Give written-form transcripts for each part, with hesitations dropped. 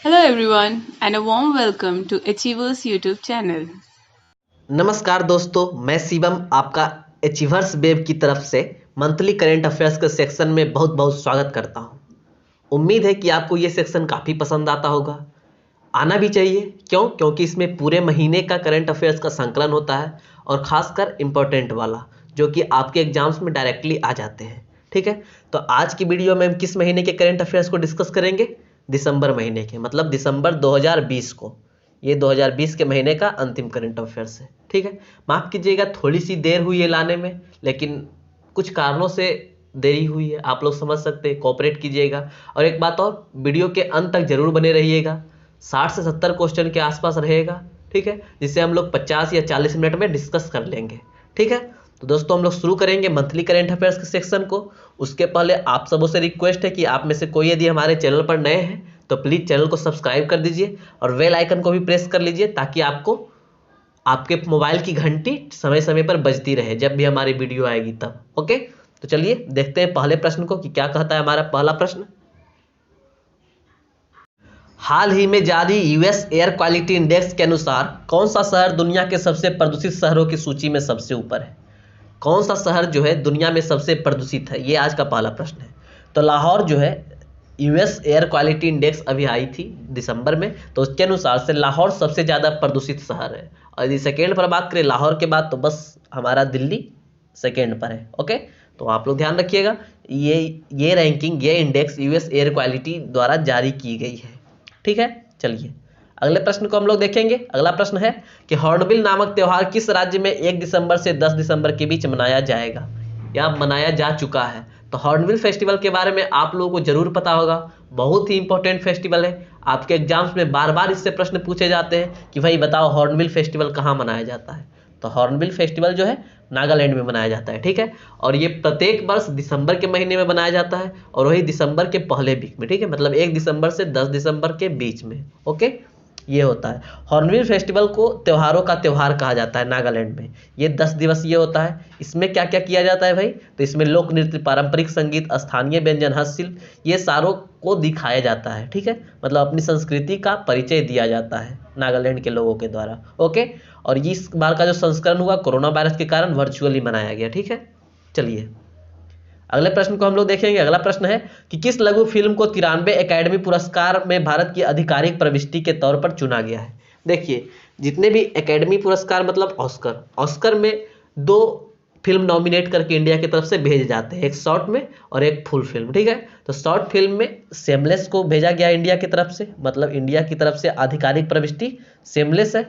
Hello everyone and a warm welcome to Achievers YouTube channel. नमस्कार दोस्तों, मैं शिवम आपका अचीवर्स वेब की तरफ से मंथली करेंट अफेयर्स के सेक्शन में बहुत बहुत स्वागत करता हूं। उम्मीद है कि आपको ये सेक्शन काफ़ी पसंद आता होगा। आना भी चाहिए। क्योंकि इसमें पूरे महीने का करंट अफेयर्स का संकलन होता है और ख़ासकर इम्पोर्टेंट वाला जो कि आपके एग्जाम्स में डायरेक्टली आ जाते हैं। ठीक है, तो आज की वीडियो में हम किस महीने के करंट अफेयर्स को डिस्कस करेंगे? दिसंबर महीने के, मतलब दिसंबर 2020 को। ये 2020 के महीने का अंतिम करंट अफेयर्स है। ठीक है, माफ़ कीजिएगा थोड़ी सी देर हुई है लाने में, लेकिन कुछ कारणों से देरी हुई है, आप लोग समझ सकते हैं, कोऑपरेट कीजिएगा। और एक बात और, वीडियो के अंत तक जरूर बने रहिएगा। 60 से 70 क्वेश्चन के आसपास रहेगा। ठीक है, जिसे हम लोग 50 या 40 मिनट में डिस्कस कर लेंगे। ठीक है, तो दोस्तों हम लोग शुरू करेंगे मंथली करेंट अफेयर्स के सेक्शन को। उसके पहले आप सबों से रिक्वेस्ट है कि आप में से कोई यदि हमारे चैनल पर नए हैं तो प्लीज़ चैनल को सब्सक्राइब कर दीजिए और बेल आइकन को भी प्रेस कर लीजिए, ताकि आपको आपके मोबाइल की घंटी समय समय पर बजती रहे जब भी हमारी वीडियो आएगी तब। ओके, तो चलिए देखते हैं पहले प्रश्न को कि क्या कहता है हमारा पहला प्रश्न। हाल ही में जारी यूएस एयर क्वालिटी इंडेक्स के अनुसार कौन सा शहर दुनिया के सबसे प्रदूषित शहरों की सूची में सबसे ऊपर है? कौन सा शहर जो है दुनिया में सबसे प्रदूषित है, ये आज का पहला प्रश्न है। तो लाहौर जो है, यूएस एयर क्वालिटी इंडेक्स अभी आई थी दिसंबर में, तो उसके अनुसार से लाहौर सबसे ज़्यादा प्रदूषित शहर है। और यदि सेकेंड पर बात करें लाहौर के बाद, तो बस हमारा दिल्ली सेकेंड पर है। ओके, तो आप लोग ध्यान रखिएगा, ये रैंकिंग, ये इंडेक्स यूएस एयर क्वालिटी द्वारा जारी की गई है। ठीक है, चलिए अगले प्रश्न को हम लोग देखेंगे। अगला प्रश्न है कि हॉर्नबिल नामक त्यौहार किस राज्य में 1 दिसंबर से 10 दिसंबर के बीच मनाया जाएगा या मनाया जा चुका है? तो हॉर्नबिल फेस्टिवल के बारे में आप लोगों को जरूर पता होगा। बहुत ही इंपॉर्टेंट फेस्टिवल है। आपके एग्जाम्स में बार बार इससे प्रश्न पूछे जाते हैं कि भाई बताओ हॉर्नबिल फेस्टिवल कहाँ मनाया जाता है। तो हॉर्नबिल फेस्टिवल जो है नागालैंड में मनाया जाता है। ठीक है, और ये प्रत्येक वर्ष दिसंबर के महीने में मनाया जाता है, और वही दिसंबर के पहले वीक में। ठीक है, मतलब 1 दिसंबर से 10 दिसंबर के बीच में। ओके, ये होता है। हॉर्नबिल फेस्टिवल को त्योहारों का त्योहार कहा जाता है नागालैंड में। ये 10 दिवसीय होता है। इसमें क्या क्या किया जाता है भाई? तो इसमें लोक नृत्य, पारंपरिक संगीत, स्थानीय व्यंजन, हस्तशिल्प, ये सारों को दिखाया जाता है। ठीक है, मतलब अपनी संस्कृति का परिचय दिया जाता है नागालैंड के लोगों के द्वारा। ओके, और इस बार का जो संस्करण हुआ कोरोना वायरस के कारण वर्चुअली मनाया गया। ठीक है, चलिए अगले प्रश्न को हम लोग देखेंगे। अगला प्रश्न है कि किस लघु फिल्म को 93 एकेडमी पुरस्कार में भारत की आधिकारिक प्रविष्टि के तौर पर चुना गया है? देखिए, जितने भी एकेडमी पुरस्कार मतलब ऑस्कर में 2 फिल्म नॉमिनेट करके इंडिया की तरफ से भेजे जाते हैं, एक शॉर्ट में और एक फुल फिल्म। ठीक है, तो शॉर्ट फिल्म में सेमलेस को भेजा गया इंडिया की तरफ से, मतलब इंडिया की तरफ से आधिकारिक प्रविष्टि सेमलेस है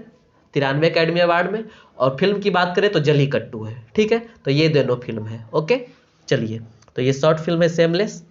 93 एकेडमी अवार्ड में। और फिल्म की बात करें तो जलीकट्टू है। ठीक है, तो ये दोनों फिल्म है। ओके, चलिए, तो ये शॉर्ट फिल्म है सेमलेस।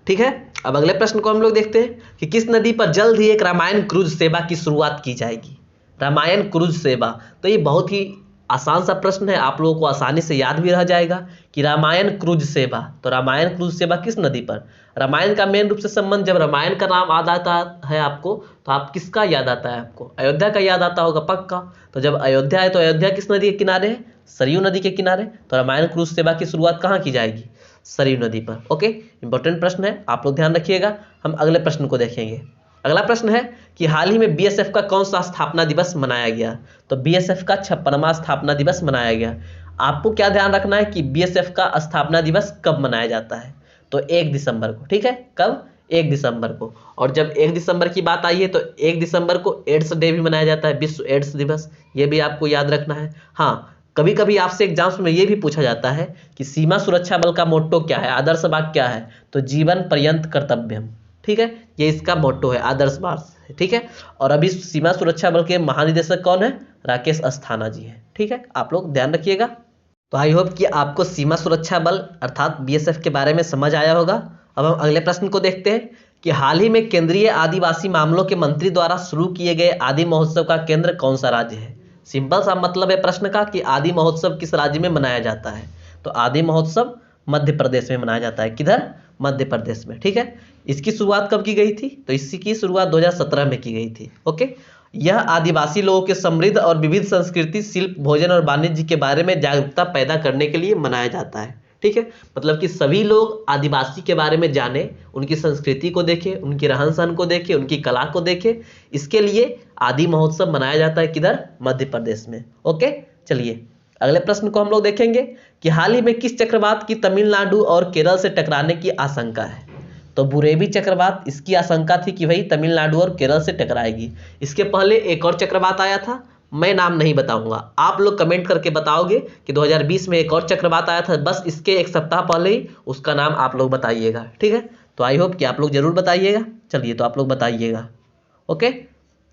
ठीक है, अब अगले प्रश्न को हम लोग देखते हैं कि किस नदी पर जल्द ही एक रामायण क्रूज सेवा की शुरुआत की जाएगी? रामायण क्रूज सेवा, तो ये बहुत ही आसान सा प्रश्न है, आप लोगों को आसानी से याद भी रह जाएगा कि रामायण क्रूज सेवा। तो रामायण क्रूज सेवा किस नदी पर? रामायण का मेन रूप से संबंध, जब रामायण का नाम याद आता है आपको, तो आप किसका याद आता है? आपको अयोध्या का याद आता होगा पक्का। तो जब अयोध्या है तो अयोध्या किस नदी के किनारे है? सरयू नदी के किनारे। तो रामायण क्रूज सेवा की शुरुआत कहाँ की जाएगी? सरयू नदी पर। ओके, इंपॉर्टेंट प्रश्न है, आप लोग ध्यान रखिएगा। हम अगले प्रश्न को देखेंगे। अगला प्रश्न है कि हाल ही में बीएसएफ का कौन सा स्थापना दिवस मनाया गया? तो बीएसएफ का 56वां स्थापना दिवस मनाया गया। आपको क्या ध्यान रखना है कि बीएसएफ का स्थापना दिवस कब मनाया जाता है? तो 1 दिसंबर को। ठीक है, कब? 1 दिसंबर को। और जब 1 दिसंबर की बात आई है तो 1 दिसंबर को एड्स डे भी मनाया जाता है, विश्व एड्स दिवस। ये भी आपको याद रखना है। हाँ, कभी कभी आपसे एग्जाम्स में ये भी पूछा जाता है कि सीमा सुरक्षा बल का मोट्टो क्या है, आदर्श वाक्य क्या है? तो जीवन पर्यंत कर्तव्यम। ठीक है, ये इसका मोट्टो है, आदर्श वाक्य। ठीक है, और अभी सीमा सुरक्षा बल के महानिदेशक कौन है? राकेश अस्थाना जी हैं। ठीक है, आप लोग ध्यान रखिएगा। तो आई होप कि आपको सीमा सुरक्षा बल अर्थात बीएसएफ के बारे में समझ आया होगा। अब हम अगले प्रश्न को देखते हैं कि हाल ही में केंद्रीय आदिवासी मामलों के मंत्री द्वारा शुरू किए गए आदि महोत्सव का केंद्र कौन सा राज्य है? सिंपल सा मतलब है प्रश्न का कि आदि महोत्सव किस राज्य में मनाया जाता है? तो आदि महोत्सव मध्य प्रदेश में मनाया जाता है। किधर? मध्य प्रदेश में। ठीक है, इसकी शुरुआत कब की गई थी? तो इसकी शुरुआत 2017 में की गई थी। ओके, यह आदिवासी लोगों के समृद्ध और विविध संस्कृति, शिल्प, भोजन और वाणिज्य के बारे में जागरूकता पैदा करने के लिए मनाया जाता है। ठीक है, मतलब कि सभी लोग आदिवासी के बारे में जाने, उनकी संस्कृति को देखें, उनकी रहन सहन को देखें, उनकी कला को देखें। इसके लिए आदि महोत्सव मनाया जाता है किधर? मध्य प्रदेश में। ओके, चलिए अगले प्रश्न को हम लोग देखेंगे कि हाल ही में किस चक्रवात की तमिलनाडु और केरल से टकराने की आशंका है? तो बुरेवी चक्रवात, इसकी आशंका थी कि भाई तमिलनाडु और केरल से टकराएगी। इसके पहले एक और चक्रवात आया था, मैं नाम नहीं बताऊंगा, आप लोग कमेंट करके बताओगे कि 2020 में एक और चक्रवात आया था, बस इसके एक सप्ताह पहले ही उसका नाम आप लोग बताइएगा। ठीक है, तो आई होप कि आप लोग जरूर बताइएगा। चलिए तो आप लोग बताइएगा। ओके,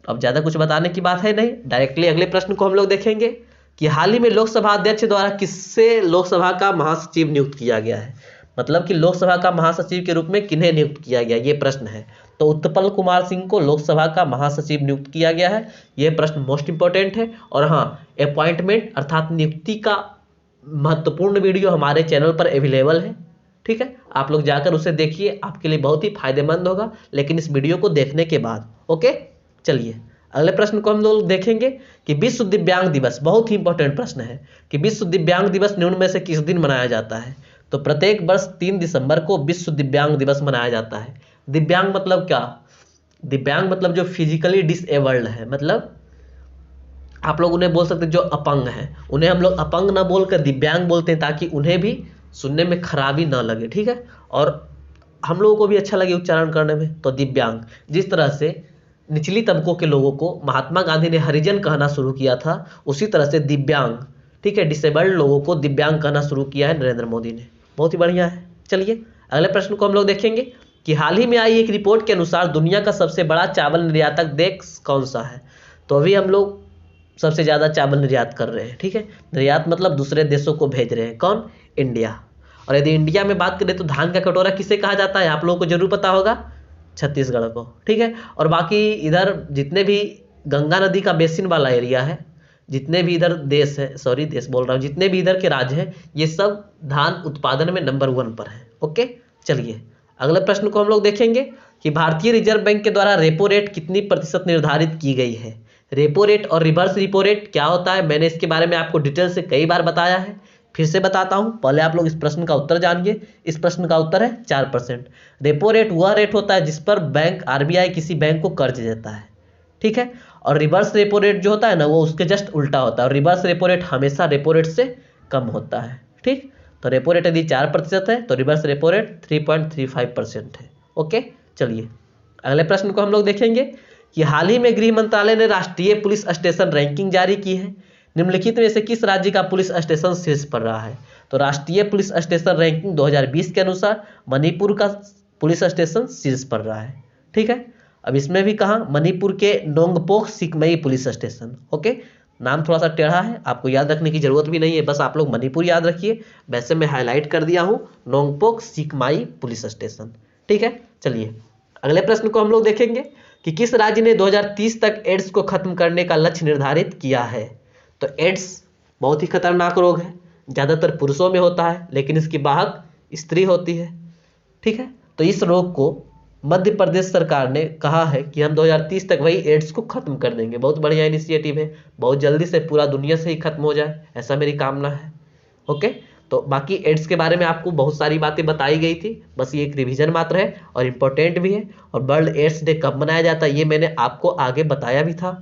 अब ज़्यादा कुछ बताने की बात है नहीं, डायरेक्टली अगले प्रश्न को हम लोग देखेंगे कि हाल ही में लोकसभा अध्यक्ष द्वारा किससे लोकसभा का महासचिव नियुक्त किया गया है? मतलब कि लोकसभा का महासचिव के रूप में किन्हें नियुक्त किया गया, ये प्रश्न है। तो उत्पल कुमार सिंह को लोकसभा का महासचिव नियुक्त किया गया है। यह प्रश्न मोस्ट इंपॉर्टेंट है। और हाँ, अपॉइंटमेंट अर्थात नियुक्ति का महत्वपूर्ण वीडियो हमारे चैनल पर अवेलेबल है। ठीक है, आप लोग जाकर उसे देखिए, आपके लिए बहुत ही फायदेमंद होगा, लेकिन इस वीडियो को देखने के बाद। ओके, चलिए अगले प्रश्न को हम लोग देखेंगे कि विश्व दिव्यांग दिवस, बहुत ही इंपॉर्टेंट प्रश्न है कि विश्व दिव्यांग दिवस निम्न में से किस दिन मनाया जाता है? तो प्रत्येक वर्ष 3 दिसंबर को विश्व दिव्यांग दिवस मनाया जाता है। दिव्यांग मतलब क्या? दिव्यांग मतलब जो फिजिकली डिसेबल्ड है, मतलब आप लोग उन्हें बोल सकते हैं जो अपंग है, उन्हें हम लोग अपंग ना बोलकर दिव्यांग बोलते हैं ताकि उन्हें भी सुनने में खराबी ना लगे। ठीक है, और हम लोगों को भी अच्छा लगे उच्चारण करने में। तो दिव्यांग, जिस तरह से निचली तबकों के लोगों को महात्मा गांधी ने हरिजन कहना शुरू किया था, उसी तरह से दिव्यांग, ठीक है, डिसेबल्ड लोगों को दिव्यांग कहना शुरू किया है नरेंद्र मोदी ने। बहुत ही बढ़िया है। चलिए अगले प्रश्न को हम लोग देखेंगे कि हाल ही में आई एक रिपोर्ट के अनुसार दुनिया का सबसे बड़ा चावल निर्यातक देश कौन सा है? तो अभी हम लोग सबसे ज़्यादा चावल निर्यात कर रहे हैं। ठीक है, निर्यात मतलब दूसरे देशों को भेज रहे हैं। कौन? इंडिया। और यदि इंडिया में बात करें तो धान का कटोरा किसे कहा जाता है? आप लोगों को जरूर पता होगा, छत्तीसगढ़ को। ठीक है, और बाकी इधर जितने भी गंगा नदी का बेसिन वाला एरिया है, जितने भी इधर देश है, सॉरी देश बोल रहा हूँ, जितने भी इधर के राज्य हैं, ये सब धान उत्पादन में नंबर 1 पर है। ओके, चलिए अगले प्रश्न को हम लोग देखेंगे कि भारतीय रिजर्व बैंक के द्वारा रेपो रेट कितनी प्रतिशत निर्धारित की गई है? रेपो रेट और रिवर्स रिपो रेट क्या होता है, मैंने इसके बारे में आपको डिटेल से कई बार बताया है, फिर से बताता हूं। पहले आप लोग इस प्रश्न का उत्तर जानिए। इस प्रश्न का उत्तर है 4%। रेपो रेट वह रेट होता है जिस पर बैंक आरबीआई किसी बैंक को कर्ज देता है। ठीक है, और रिवर्स रेपो रेट जो होता है ना, वो उसके जस्ट उल्टा होता है, और रिवर्स रेपो रेट हमेशा रेपो रेट से कम होता है। ठीक, तो रेपो रेट यदि 4% है तो रिवर्स रेपो रेट 3.35% है। ओके, चलिए अगले प्रश्न को हम लोग देखेंगे कि हाल ही में गृह मंत्रालय ने राष्ट्रीय पुलिस स्टेशन रैंकिंग जारी की है। निम्नलिखित में से किस राज्य का पुलिस स्टेशन शीर्ष पर रहा है? तो राष्ट्रीय पुलिस स्टेशन रैंकिंग 2020 के अनुसार मणिपुर का पुलिस स्टेशन शीर्ष पर रहा है। ठीक है, अब इसमें भी कहा, मणिपुर के नोंगपोक सिकमई पुलिस स्टेशन। ओके, नाम थोड़ा सा टेढ़ा है, आपको याद रखने की जरूरत भी नहीं है, बस आप लोग मणिपुर याद रखिए। वैसे मैं हाईलाइट कर दिया हूँ नोंगपोक सिकमाई पुलिस स्टेशन। ठीक है, चलिए अगले प्रश्न को हम लोग देखेंगे कि किस राज्य ने 2030 तक एड्स को खत्म करने का लक्ष्य निर्धारित किया है? तो एड्स बहुत ही खतरनाक रोग है, ज़्यादातर पुरुषों में होता है, लेकिन इसकी वाहक स्त्री होती है। ठीक है, तो इस रोग को मध्य प्रदेश सरकार ने कहा है कि हम 2030 तक वही एड्स को खत्म कर देंगे। बहुत बढ़िया इनिशिएटिव है, बहुत जल्दी से पूरा दुनिया से ही खत्म हो जाए, ऐसा मेरी कामना है। ओके, तो बाकी एड्स के बारे में आपको बहुत सारी बातें बताई गई थी, बस ये एक रिवीजन मात्र है और इम्पोर्टेंट भी है। और वर्ल्ड एड्स डे कब मनाया जाता है ये मैंने आपको आगे बताया भी था।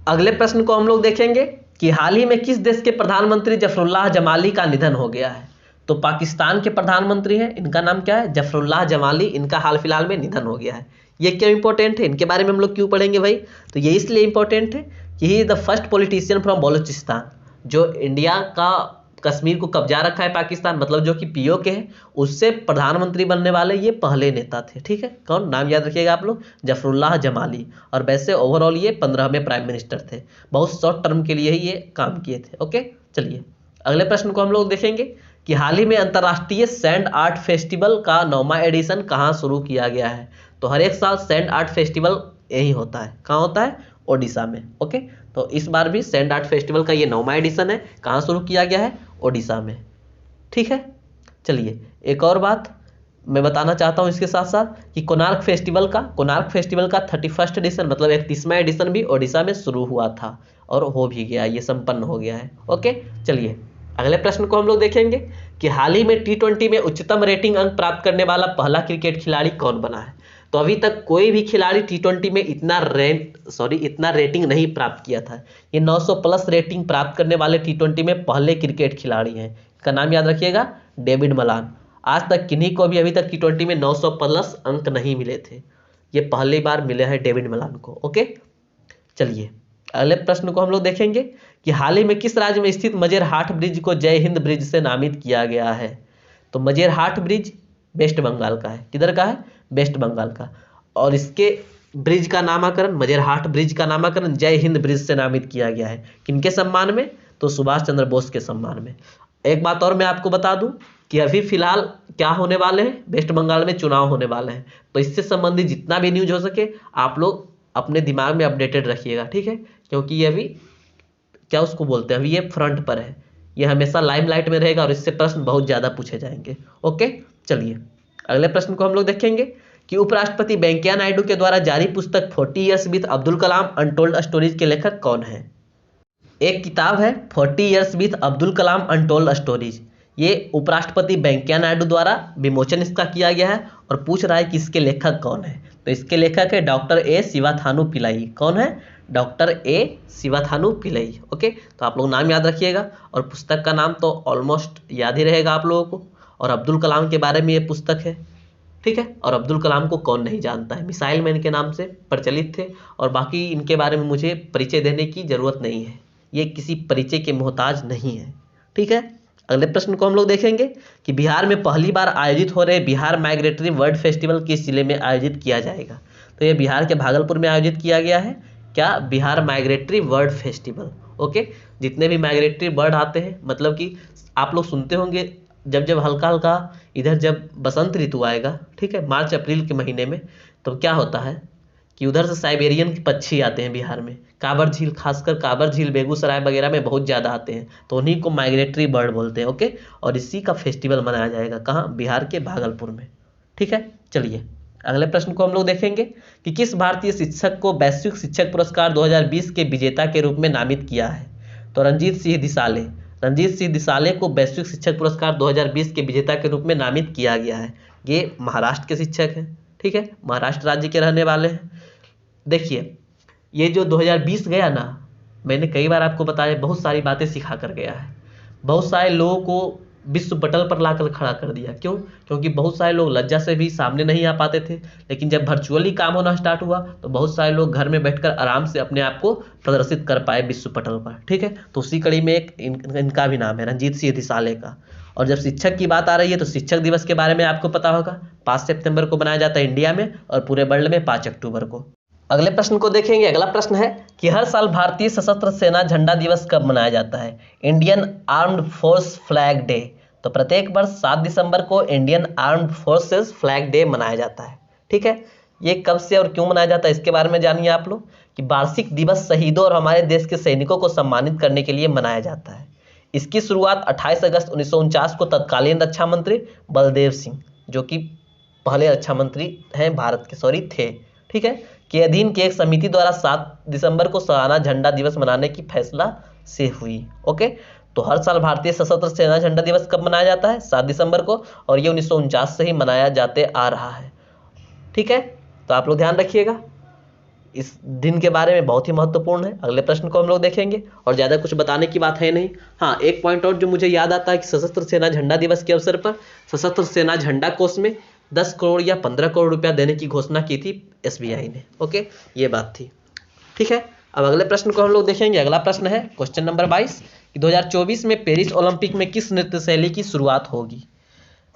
अगले प्रश्न को हम लोग देखेंगे कि हाल ही में किस देश के प्रधानमंत्री जफरुल्लाह जमाली का निधन हो गया है? तो पाकिस्तान के प्रधानमंत्री हैं, इनका नाम क्या है? जफरुल्लाह जमाली, इनका हाल फिलहाल में निधन हो गया है। ये क्यों इंपॉर्टेंट है, इनके बारे में हम लोग क्यों पढ़ेंगे भाई? तो ये इसलिए इंपॉर्टेंट है कि he is the first politician from Balochistan, जो इंडिया का कश्मीर को कब्जा रखा है पाकिस्तान, मतलब जो कि पीओके है, उससे प्रधानमंत्री बनने वाले ये पहले नेता थे। ठीक है, कौन? नाम याद रखिएगा आप लोग, जफरुल्लाह जमाली। और वैसे ओवरऑल ये 15वें प्राइम मिनिस्टर थे, बहुत शॉर्ट टर्म के लिए ही ये काम किए थे। ओके, चलिए अगले प्रश्न को हम लोग देखेंगे कि हाल ही में अंतर्राष्ट्रीय सैंड आर्ट फेस्टिवल का 9वां एडिशन कहाँ शुरू किया गया है? तो हर एक साल सैंड आर्ट फेस्टिवल यही होता है। कहाँ होता है? ओडिशा में। ओके, तो इस बार भी सैंड आर्ट फेस्टिवल का ये 9वां एडिशन है। कहाँ शुरू किया गया है? ओडिशा में। ठीक है, चलिए एक और बात मैं बताना चाहता हूँ इसके साथ साथ कि कोणार्क फेस्टिवल का 31st एडिशन मतलब 31वां एडिशन भी ओडिशा में शुरू हुआ था और हो भी गया, ये संपन्न हो गया है। ओके, चलिए अगले प्रश्न को हम लोग देखेंगे कि हाल ही में T20 में उच्चतम रेटिंग अंक प्राप्त करने वाला पहला क्रिकेट खिलाड़ी कौन बना है। तो अभी तक कोई भी खिलाड़ी T20 में इतना रेटिंग नहीं प्राप्त किया था। ये 900 प्लस रेटिंग प्राप्त करने वाले T20 में पहले क्रिकेट खिलाड़ी हैं। इसका नाम याद रखिएगा, डेविड मलान। आज तक किन्हीं को भी अभी तक T20 में 900 प्लस अंक नहीं मिले थे, ये पहली बार मिले हैं डेविड मलान को। ओके, चलिए अगले प्रश्न को हम लोग देखेंगे कि हाल ही में किस राज्य में स्थित मजेरहाट ब्रिज को जय हिंद ब्रिज से नामित किया गया है। तो मजेरहाट ब्रिज वेस्ट बंगाल का है। किधर का है? वेस्ट बंगाल का। और इसके ब्रिज का नामकरण, मजेरहाट ब्रिज का नामकरण जय हिंद ब्रिज से नामित किया गया है। किनके सम्मान में? तो सुभाष चंद्र बोस के सम्मान में। एक बात और मैं आपको बता दूं कि अभी फिलहाल क्या होने वाले हैं, वेस्ट बंगाल में चुनाव होने वाले हैं। तो इससे संबंधित जितना भी न्यूज हो सके आप लोग अपने दिमाग में अपडेटेड रखिएगा, ठीक है, क्योंकि ये अभी क्या उसको बोलते हैं, अभी ये फ्रंट पर है, ये हमेशा लाइमलाइट में रहेगा और इससे प्रश्न बहुत ज़्यादा पूछे जाएंगे। ओके, चलिए अगले प्रश्न को हम लोग देखेंगे कि उपराष्ट्रपति वेंकैया नायडू के द्वारा जारी पुस्तक 40 years with Abdul Kalam untold stories के लेखक कौन है। एक किताब है 40 years with Abdul Kalam untold stories, ये उपराष्ट्रपति वेंकैया नायडू द्वारा विमोचन इसका किया गया है और पूछ रहा है कि इसके लेखक कौन है। तो इसके लेखक है डॉक्टर ए शिवाथानु पिल्लई। कौन है? Doctor A Sivathanu Pillai. Okay, तो आप लोग नाम याद रखिएगा और पुस्तक का नाम तो ऑलमोस्ट याद ही रहेगा आप लोगों को। और अब्दुल कलाम के बारे में ये पुस्तक है, ठीक है। और अब्दुल कलाम को कौन नहीं जानता है, मिसाइल मैन के नाम से प्रचलित थे। और बाकी इनके बारे में मुझे परिचय देने की जरूरत नहीं है, ये किसी परिचय के मोहताज नहीं है, ठीक है। अगले प्रश्न को हम लोग देखेंगे कि बिहार में पहली बार आयोजित हो रहे बिहार माइग्रेटरी बर्ड फेस्टिवल किस जिले में आयोजित किया जाएगा। तो ये बिहार के भागलपुर में आयोजित किया गया है। क्या? Bihar migratory bird festival. Okay, जितने भी माइग्रेटरी बर्ड आते हैं, मतलब कि आप लोग सुनते होंगे जब जब हल्का हल्का इधर जब बसंत ऋतु आएगा, ठीक है, मार्च अप्रैल के महीने में, तो क्या होता है कि उधर से साइबेरियन पक्षी आते हैं बिहार में। कांवर झील, खासकर कांवर झील बेगूसराय वगैरह में बहुत ज़्यादा आते हैं, तो उन्हीं को माइग्रेटरी बर्ड बोलते हैं। ओके, और इसी का फेस्टिवल मनाया जाएगा कहाँ? बिहार के भागलपुर में, ठीक है। चलिए अगले प्रश्न को हम लोग देखेंगे कि किस भारतीय शिक्षक को वैश्विक शिक्षक पुरस्कार 2020 के विजेता के रूप में नामित किया है। तो रणजीत सिंह दिसाले को वैश्विक शिक्षक पुरस्कार 2020 के विजेता के रूप में नामित किया गया है। ये महाराष्ट्र के शिक्षक हैं, ठीक है, महाराष्ट्र राज्य के रहने वाले हैं। देखिए ये जो 2020 गया ना, मैंने कई बार आपको बताया, बहुत सारी बातें सिखा कर गया है। बहुत सारे लोगों को विश्व पटल पर लाकर खड़ा कर दिया। क्यों? क्योंकि बहुत सारे लोग लज्जा से भी सामने नहीं आ पाते थे, लेकिन जब वर्चुअली काम होना स्टार्ट हुआ तो बहुत सारे लोग घर में बैठकर आराम से अपने आप को प्रदर्शित कर पाए विश्व पटल पर, ठीक है। तो उसी कड़ी में एक इनका भी नाम है, रणजीत सिंह दिसाले का। और जब शिक्षक की बात आ रही है तो शिक्षक दिवस के बारे में आपको पता होगा, 5 सितंबर को मनाया जाता है इंडिया में और पूरे वर्ल्ड में 5 अक्टूबर को। अगले प्रश्न को देखेंगे। अगला प्रश्न है कि हर साल भारतीय सशस्त्र सेना झंडा दिवस कब मनाया जाता है। Indian armed force flag day. तो प्रत्येक वर्ष 7 दिसंबर को Indian armed forces flag day मनाया जाता है, ठीक है। ये कब से और क्यों मनाया जाता है इसके बारे में जानिए आप लोग कि वार्षिक दिवस शहीदों और हमारे देश के सैनिकों को सम्मानित करने के लिए मनाया जाता है। इसकी शुरुआत 28 अगस्त 1949 को तत्कालीन रक्षा मंत्री बलदेव सिंह, जो कि पहले रक्षा मंत्री हैं भारत के, थे, ठीक है, के अधीन की एक समिति द्वारा 7 दिसंबर को सालाना झंडा दिवस मनाने की फैसला से हुई। ओके, तो हर साल भारतीय सशस्त्र सेना झंडा दिवस कब मनाया जाता है? 7 दिसंबर को, और ये 1949 से ही मनाया जाते आ रहा है, ठीक है। तो आप लोग ध्यान रखिएगा, इस दिन के बारे में बहुत ही महत्वपूर्ण है। अगले प्रश्न को हम लोग देखेंगे और ज़्यादा कुछ बताने की बात है नहीं। हाँ, एक पॉइंट और जो मुझे याद आता है कि सशस्त्र सेना झंडा दिवस के अवसर पर सशस्त्र सेना झंडा कोष में 10 करोड़ या 15 करोड़ रुपया देने की घोषणा की थी SBI ने। ओके, ये बात थी, ठीक है। अब अगले प्रश्न को हम लोग देखेंगे। अगला प्रश्न है क्वेश्चन नंबर 22 कि 2024 में पेरिस ओलंपिक में किस नृत्य शैली की शुरुआत होगी?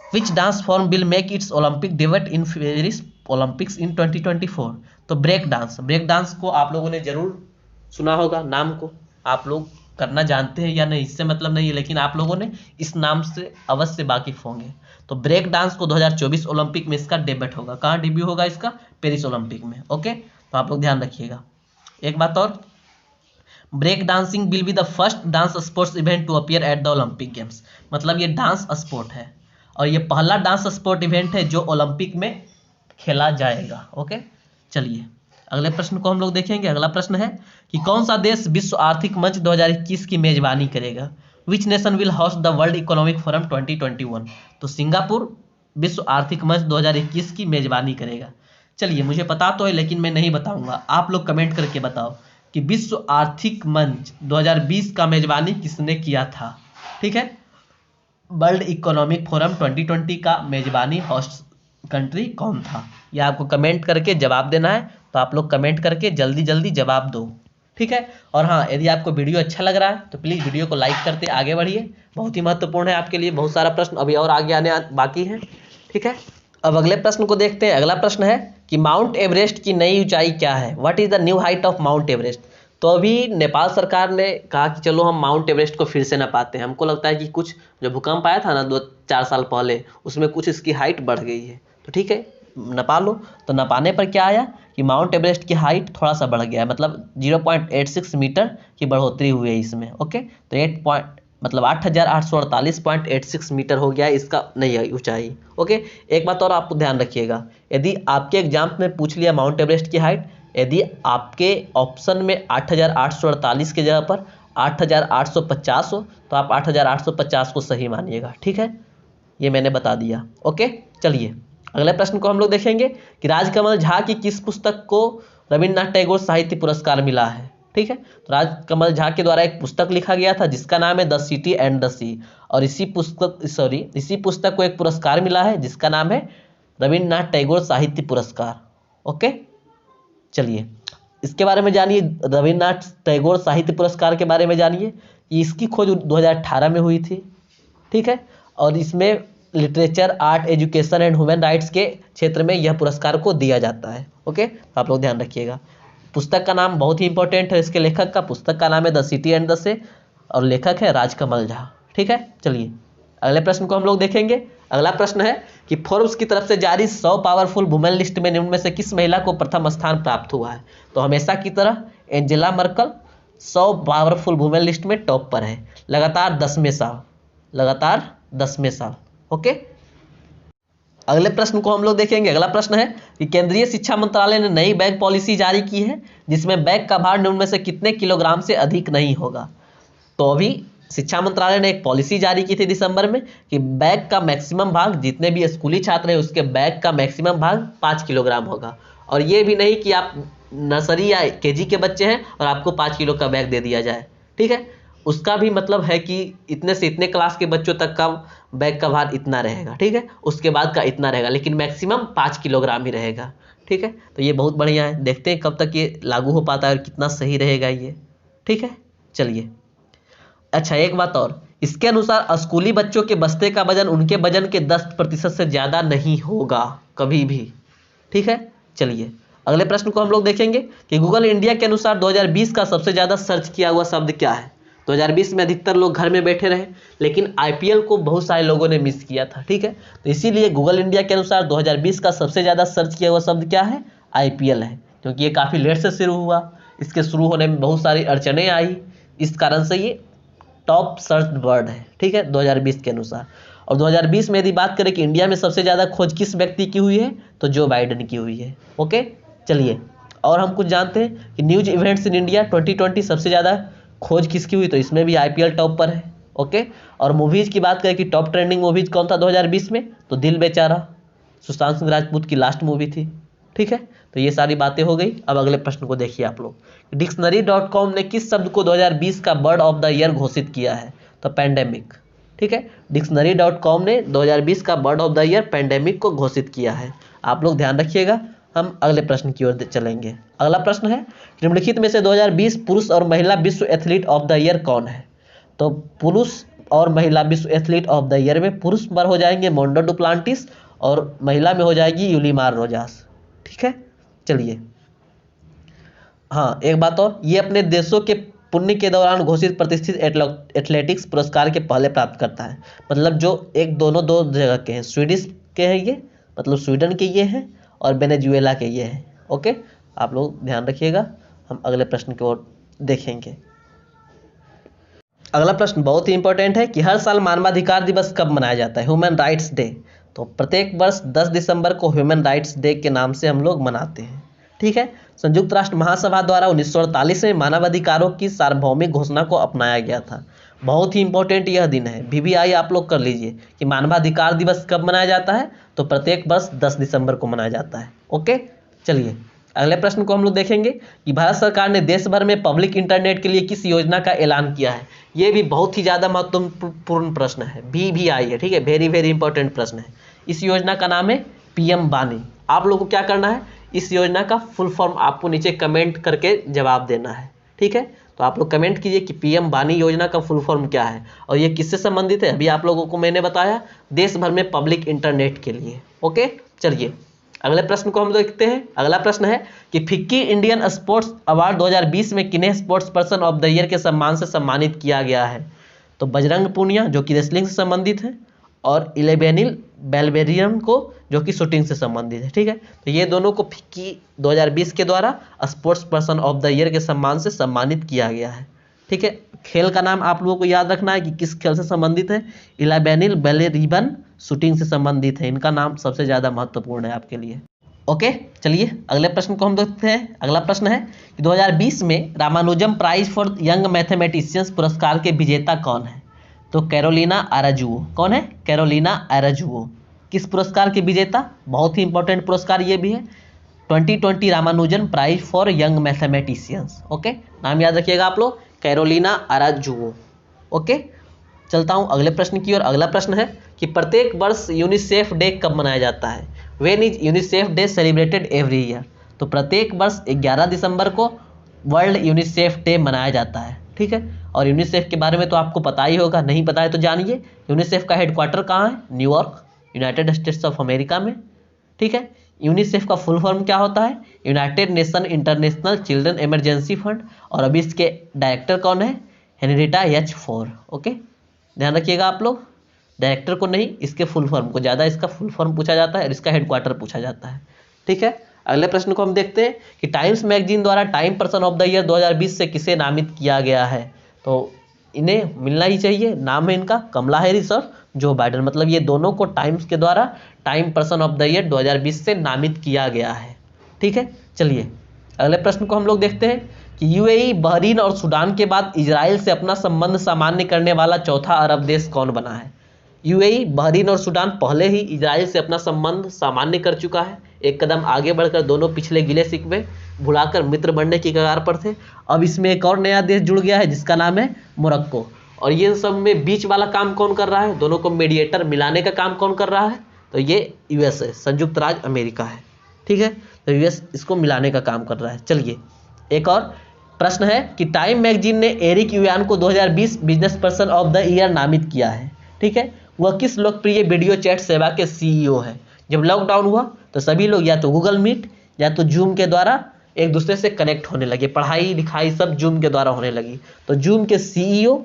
Which dance form will make it's Olympic debut in Paris Olympics इन 2024? तो ब्रेक डांस को आप लोगों ने जरूर सुना होगा, नाम को आप लोग करना जानते हैं या नहीं इससे मतलब नहीं है, लेकिन आप लोगों ने इस नाम से अवश्य वाकिफ होंगे। तो ब्रेक डांस को 2024 ओलंपिक में इसका डेब्यूट होगा। कहाँ डेब्यू होगा इसका? पेरिस ओलंपिक में। ओके, तो आप लोग ध्यान रखिएगा। एक बात और, break dancing will be the first dance sports event to appear at the Olympic games. मतलब ये डांस स्पोर्ट है और ये पहला डांस स्पोर्ट इवेंट है जो ओलंपिक में खेला जाएगा। ओके, चलिए अगले प्रश्न को हम लोग देखेंगे। अगला प्रश्न है कि कौन सा देश विश्व आर्थिक मंच 2021 की मेजबानी करेगा? Which nation will host the world economic forum 2021? तो सिंगापुर विश्व आर्थिक मंच 2021 की मेजबानी करेगा। चलिए, मुझे पता तो है लेकिन मैं नहीं बताऊंगा, आप लोग कमेंट करके बताओ कि विश्व आर्थिक मंच 2020 का मेजबानी किसने किया था। ठीक है, वर्ल्ड इकोनॉमिक फोरम 2020 का मेजबानी होस्ट कंट्री कौन था, यह आपको कमेंट करके जवाब देना है। तो आप लोग कमेंट करके जल्दी जल्दी जवाब दो। ठीक है, और हाँ, यदि आपको वीडियो अच्छा लग रहा है तो प्लीज़ वीडियो को लाइक करते आगे बढ़िए, बहुत ही महत्वपूर्ण है आपके लिए। बहुत सारा प्रश्न अभी और आगे आने बाकी है। ठीक है, अब अगले प्रश्न को देखते हैं। अगला प्रश्न है कि माउंट एवरेस्ट की नई ऊंचाई क्या है? What is the new height of mount Everest? तो अभी नेपाल सरकार ने कहा कि चलो हम माउंट एवरेस्ट को फिर से नपाते हैं। हमको लगता है कि कुछ जो भूकंप आया था ना 2-4 साल पहले, उसमें कुछ इसकी हाइट बढ़ गई है। तो ठीक है, नपा लो। तो नपाने पर क्या आया कि माउंट एवरेस्ट की हाइट थोड़ा सा बढ़ गया है, मतलब 0.86 मीटर की बढ़ोतरी हुई है इसमें। ओके, तो 8,848.86 मीटर हो गया है इसका नई ऊंचाई। ओके, एक बात और आप ध्यान रखिएगा, यदि आपके एग्जाम में पूछ लिया माउंट एवरेस्ट की हाइट, यदि आपके ऑप्शन में 8,848 की जगह पर 8,850 हो तो आप 8,850 को सही मानिएगा। ठीक है, ये मैंने बता दिया। ओके, चलिए अगले प्रश्न को हम लोग देखेंगे कि राजकमल झा की किस पुस्तक को रविन्द्रनाथ टैगोर साहित्य पुरस्कार मिला है। ठीक है, तो राजकमल झा के द्वारा एक पुस्तक लिखा गया था जिसका नाम है द सिटी एंड द सी, और इसी पुस्तक को एक पुरस्कार मिला है जिसका नाम है रविन्द्रनाथ टैगोर साहित्य पुरस्कार। ओके, चलिए इसके बारे में जानिए, रविन्द्रनाथ टैगोर साहित्य पुरस्कार के बारे में जानिए। इसकी खोज 2018 में हुई थी। ठीक है, और इसमें literature, art, education and human rights के क्षेत्र में यह पुरस्कार को दिया जाता है। ओके, तो आप लोग ध्यान रखिएगा। पुस्तक का नाम बहुत ही इंपॉर्टेंट है, इसके लेखक का पुस्तक का नाम है द सिटी एंड द से, और लेखक है राजकमल झा। ठीक है, चलिए अगले प्रश्न को हम लोग देखेंगे। अगला प्रश्न है कि फोर्ब्स की तरफ से जारी 100 पावरफुल वुमेन लिस्ट में निम्न में से किस महिला को प्रथम स्थान प्राप्त हुआ है? तो हमेशा की तरह Angela Merkel 100 powerful women list में टॉप पर है, लगातार 10वें साल। ओके, अगले प्रश्न को हम लोग देखेंगे। अगला प्रश्न है कि केंद्रीय शिक्षा मंत्रालय ने नई बैग पॉलिसी जारी की है जिसमें बैग का भार निम्न में से कितने किलोग्राम से अधिक नहीं होगा? तो अभी शिक्षा मंत्रालय ने एक पॉलिसी जारी की थी दिसंबर में कि बैग का मैक्सिमम भाग, जितने भी स्कूली छात्र हैं उसके बैग का मैक्सिमम भाग 5 किलोग्राम होगा। और ये भी नहीं कि आप नर्सरी या केजी के बच्चे हैं और आपको 5 किलो का बैग दे दिया जाए। ठीक है, उसका भी मतलब है कि इतने से इतने क्लास के बच्चों तक का बैग का भार इतना रहेगा। ठीक है, उसके बाद का इतना रहेगा, लेकिन मैक्सिमम 5 किलोग्राम ही रहेगा। ठीक है, तो ये बहुत बढ़िया है, देखते हैं कब तक ये लागू हो पाता है और कितना सही रहेगा ये। ठीक है, चलिए अच्छा, एक बात और, इसके अनुसार स्कूली बच्चों के बस्ते का वजन उनके वजन के 10% से ज़्यादा नहीं होगा कभी भी। ठीक है, चलिए अगले प्रश्न को हम लोग देखेंगे कि गूगल इंडिया के अनुसार 2020 का सबसे ज़्यादा सर्च किया हुआ शब्द क्या है? 2020 में अधिकतर लोग घर में बैठे रहे, लेकिन आईपीएल को बहुत सारे लोगों ने मिस किया था। ठीक है, तो इसीलिए गूगल इंडिया के अनुसार 2020 का सबसे ज़्यादा सर्च किया हुआ शब्द क्या है? आईपीएल है, क्योंकि ये काफ़ी लेट से शुरू हुआ, इसके शुरू होने में बहुत सारी अड़चनें आई, इस कारण से ये टॉप सर्च वर्ड है। ठीक है, 2020 के अनुसार। और 2020 में यदि बात करें कि इंडिया में सबसे ज़्यादा खोज किस व्यक्ति की हुई है, तो जो बाइडेन की हुई है। ओके, चलिए और हम कुछ जानते हैं कि न्यूज इवेंट्स इन इंडिया 2020 सबसे ज़्यादा खोज किसकी हुई, तो इसमें भी आईपीएल टॉप पर है। ओके, और मूवीज़ की बात करें कि टॉप ट्रेंडिंग मूवीज़ कौन था 2020 में, तो दिल बेचारा सुशांत सिंह राजपूत की लास्ट मूवी थी। ठीक है, तो ये सारी बातें हो गई। अब अगले प्रश्न को देखिए आप लोग, Dictionary.com ने किस शब्द को 2020 का वर्ड ऑफ द ईयर घोषित किया है? तो पैंडेमिक। ठीक है, Dictionary.com ने 2020 का word of the year pandemic को घोषित किया है। आप लोग ध्यान रखिएगा। हम अगले प्रश्न की ओर चलेंगे। अगला प्रश्न है निम्नलिखित में से 2020 पुरुष और महिला विश्व एथलीट ऑफ द ईयर कौन है? तो पुरुष और महिला विश्व एथलीट ऑफ द ईयर में पुरुष पर हो जाएंगे मोंडो डुप्लांटिस और महिला में हो जाएगी यूलिमार रोजास। ठीक है, चलिए हाँ, एक बात और, ये अपने देशों के पुण्य के दौरान घोषित प्रतिष्ठित एथलेटिक्स पुरस्कार के पहले प्राप्त करता है। मतलब जो दो जगह के हैं, स्वीडिश के हैं ये, मतलब स्वीडन के ये हैं, और वेनेजुएला के ये हैं। ओके, आप लोग ध्यान रखिएगा। हम अगले प्रश्न की ओर देखेंगे। अगला प्रश्न बहुत ही इंपॉर्टेंट है कि हर साल मानवाधिकार दिवस कब मनाया जाता है? Human rights day. तो प्रत्येक वर्ष 10 दिसंबर को ह्यूमन राइट्स डे के नाम से हम लोग मनाते हैं। ठीक है, संयुक्त राष्ट्र महासभा द्वारा 1948 में मानवाधिकारों की सार्वभौमिक घोषणा को अपनाया गया था। बहुत ही इंपॉर्टेंट यह दिन है, VVI आप लोग कर लीजिए कि मानवाधिकार दिवस कब मनाया जाता है, तो प्रत्येक वर्ष 10 दिसंबर को मनाया जाता है। ओके, चलिए अगले प्रश्न को हम लोग देखेंगे कि भारत सरकार ने देश भर में पब्लिक इंटरनेट के लिए किस योजना का ऐलान किया है। ये भी बहुत ही ज़्यादा महत्वपूर्ण प्रश्न है, VVI है, ठीक है, वेरी वेरी इंपॉर्टेंट प्रश्न है। इस योजना का नाम है PM वाणी। आप लोगों को क्या करना है, इस योजना का फुल फॉर्म आपको नीचे कमेंट करके जवाब देना है, ठीक है। तो आप लोग कमेंट कीजिए कि PM वाणी योजना का फुल फॉर्म क्या है और ये किससे संबंधित है। अभी आप लोगों को मैंने बताया, देश भर में पब्लिक इंटरनेट के लिए। ओके, चलिए अगले प्रश्न को हम देखते हैं। अगला प्रश्न है कि फिक्की इंडियन स्पोर्ट्स अवार्ड 2020 में किन्हें sports person of the year के सम्मान से सम्मानित किया गया है। तो बजरंग पूनिया जो कि रेसलिंग से संबंधित है, और इलेवेनिल बेल्वेरियन को जो कि शूटिंग से संबंधित है, ठीक है। तो ये दोनों को फिक्की 2020 के द्वारा sports person of the year के सम्मान से सम्मानित किया गया है, ठीक है। खेल का नाम आप लोगों को याद रखना है कि किस खेल से संबंधित है, इलेवेनिल बेल्वेरियन शूटिंग से संबंधित है। इनका नाम सबसे ज़्यादा महत्वपूर्ण है आपके लिए। ओके, चलिए अगले प्रश्न को हम देखते हैं। अगला प्रश्न है कि 2020 में Ramanujan prize for young mathematicians पुरस्कार के विजेता कौन है। तो कैरोलिना आराजुओ। कौन है? कैरोलिना आराजुओ। किस पुरस्कार के विजेता? बहुत ही इंपॉर्टेंट पुरस्कार ये भी है, 2020 Ramanujan prize for young mathematicians. Okay, नाम याद रखिएगा आप लोग, कैरोलिना आराजुओ। ओके, चलता हूँ अगले प्रश्न की ओर। अगला प्रश्न है कि प्रत्येक वर्ष यूनिसेफ डे कब मनाया जाता है। When is UNICEF day celebrated every year. तो प्रत्येक वर्ष 11 दिसंबर को वर्ल्ड यूनिसेफ डे मनाया जाता है, ठीक है। और यूनिसेफ के बारे में तो आपको पता ही होगा, नहीं पता है तो जानिए। यूनिसेफ का हेडक्वार्टर कहाँ है? New York, United states of America में, ठीक है। यूनिसेफ का फुल फॉर्म क्या होता है? United nation international children emergency fund. और अभी इसके डायरेक्टर कौन है? Henrietta H. फोर। ओके, ध्यान रखिएगा आप लोग, डायरेक्टर को नहीं, इसके फुल फॉर्म को, ज़्यादा इसका फुल फॉर्म पूछा जाता है और इसका हेडक्वार्टर पूछा जाता है, ठीक है। अगले प्रश्न को हम देखते हैं कि टाइम्स मैगजीन द्वारा time person of the year 2020 से किसे नामित किया गया है। तो इन्हें मिलना ही चाहिए, नाम है इनका कमला हैरिस और जो बाइडेन। मतलब ये दोनों को टाइम्स के द्वारा time person of the year 2020 से नामित किया गया है, ठीक है। चलिए अगले प्रश्न को हम लोग देखते हैं कि UAE, बहरीन और सूडान के बाद इजराइल से अपना संबंध सामान्य करने वाला चौथा अरब देश कौन बना है। UAE, बहरीन और सूडान पहले ही इजराइल से अपना संबंध सामान्य कर चुका है। एक कदम आगे बढ़कर दोनों पिछले गिले शिकवे भुलाकर मित्र बनने की कगार पर थे। अब इसमें एक और नया देश जुड़ गया है जिसका नाम है मोरक्को। और ये सब में बीच वाला काम कौन कर रहा है? दोनों को मीडिएटर मिलाने का काम कौन कर रहा है? तो ये US है, संयुक्त राज्य अमेरिका है, ठीक है। तो US इसको मिलाने का काम कर रहा है। चलिए एक और प्रश्न है कि टाइम मैगजीन ने एरिक युआन को 2020 business person of the year नामित किया है, ठीक है। वह किस लोकप्रिय वीडियो चैट सेवा के CEO है। जब लॉकडाउन हुआ तो सभी लोग या तो गूगल मीट या तो जूम के द्वारा एक दूसरे से कनेक्ट होने लगे, पढ़ाई लिखाई सब जूम के द्वारा होने लगी। तो जूम के CEO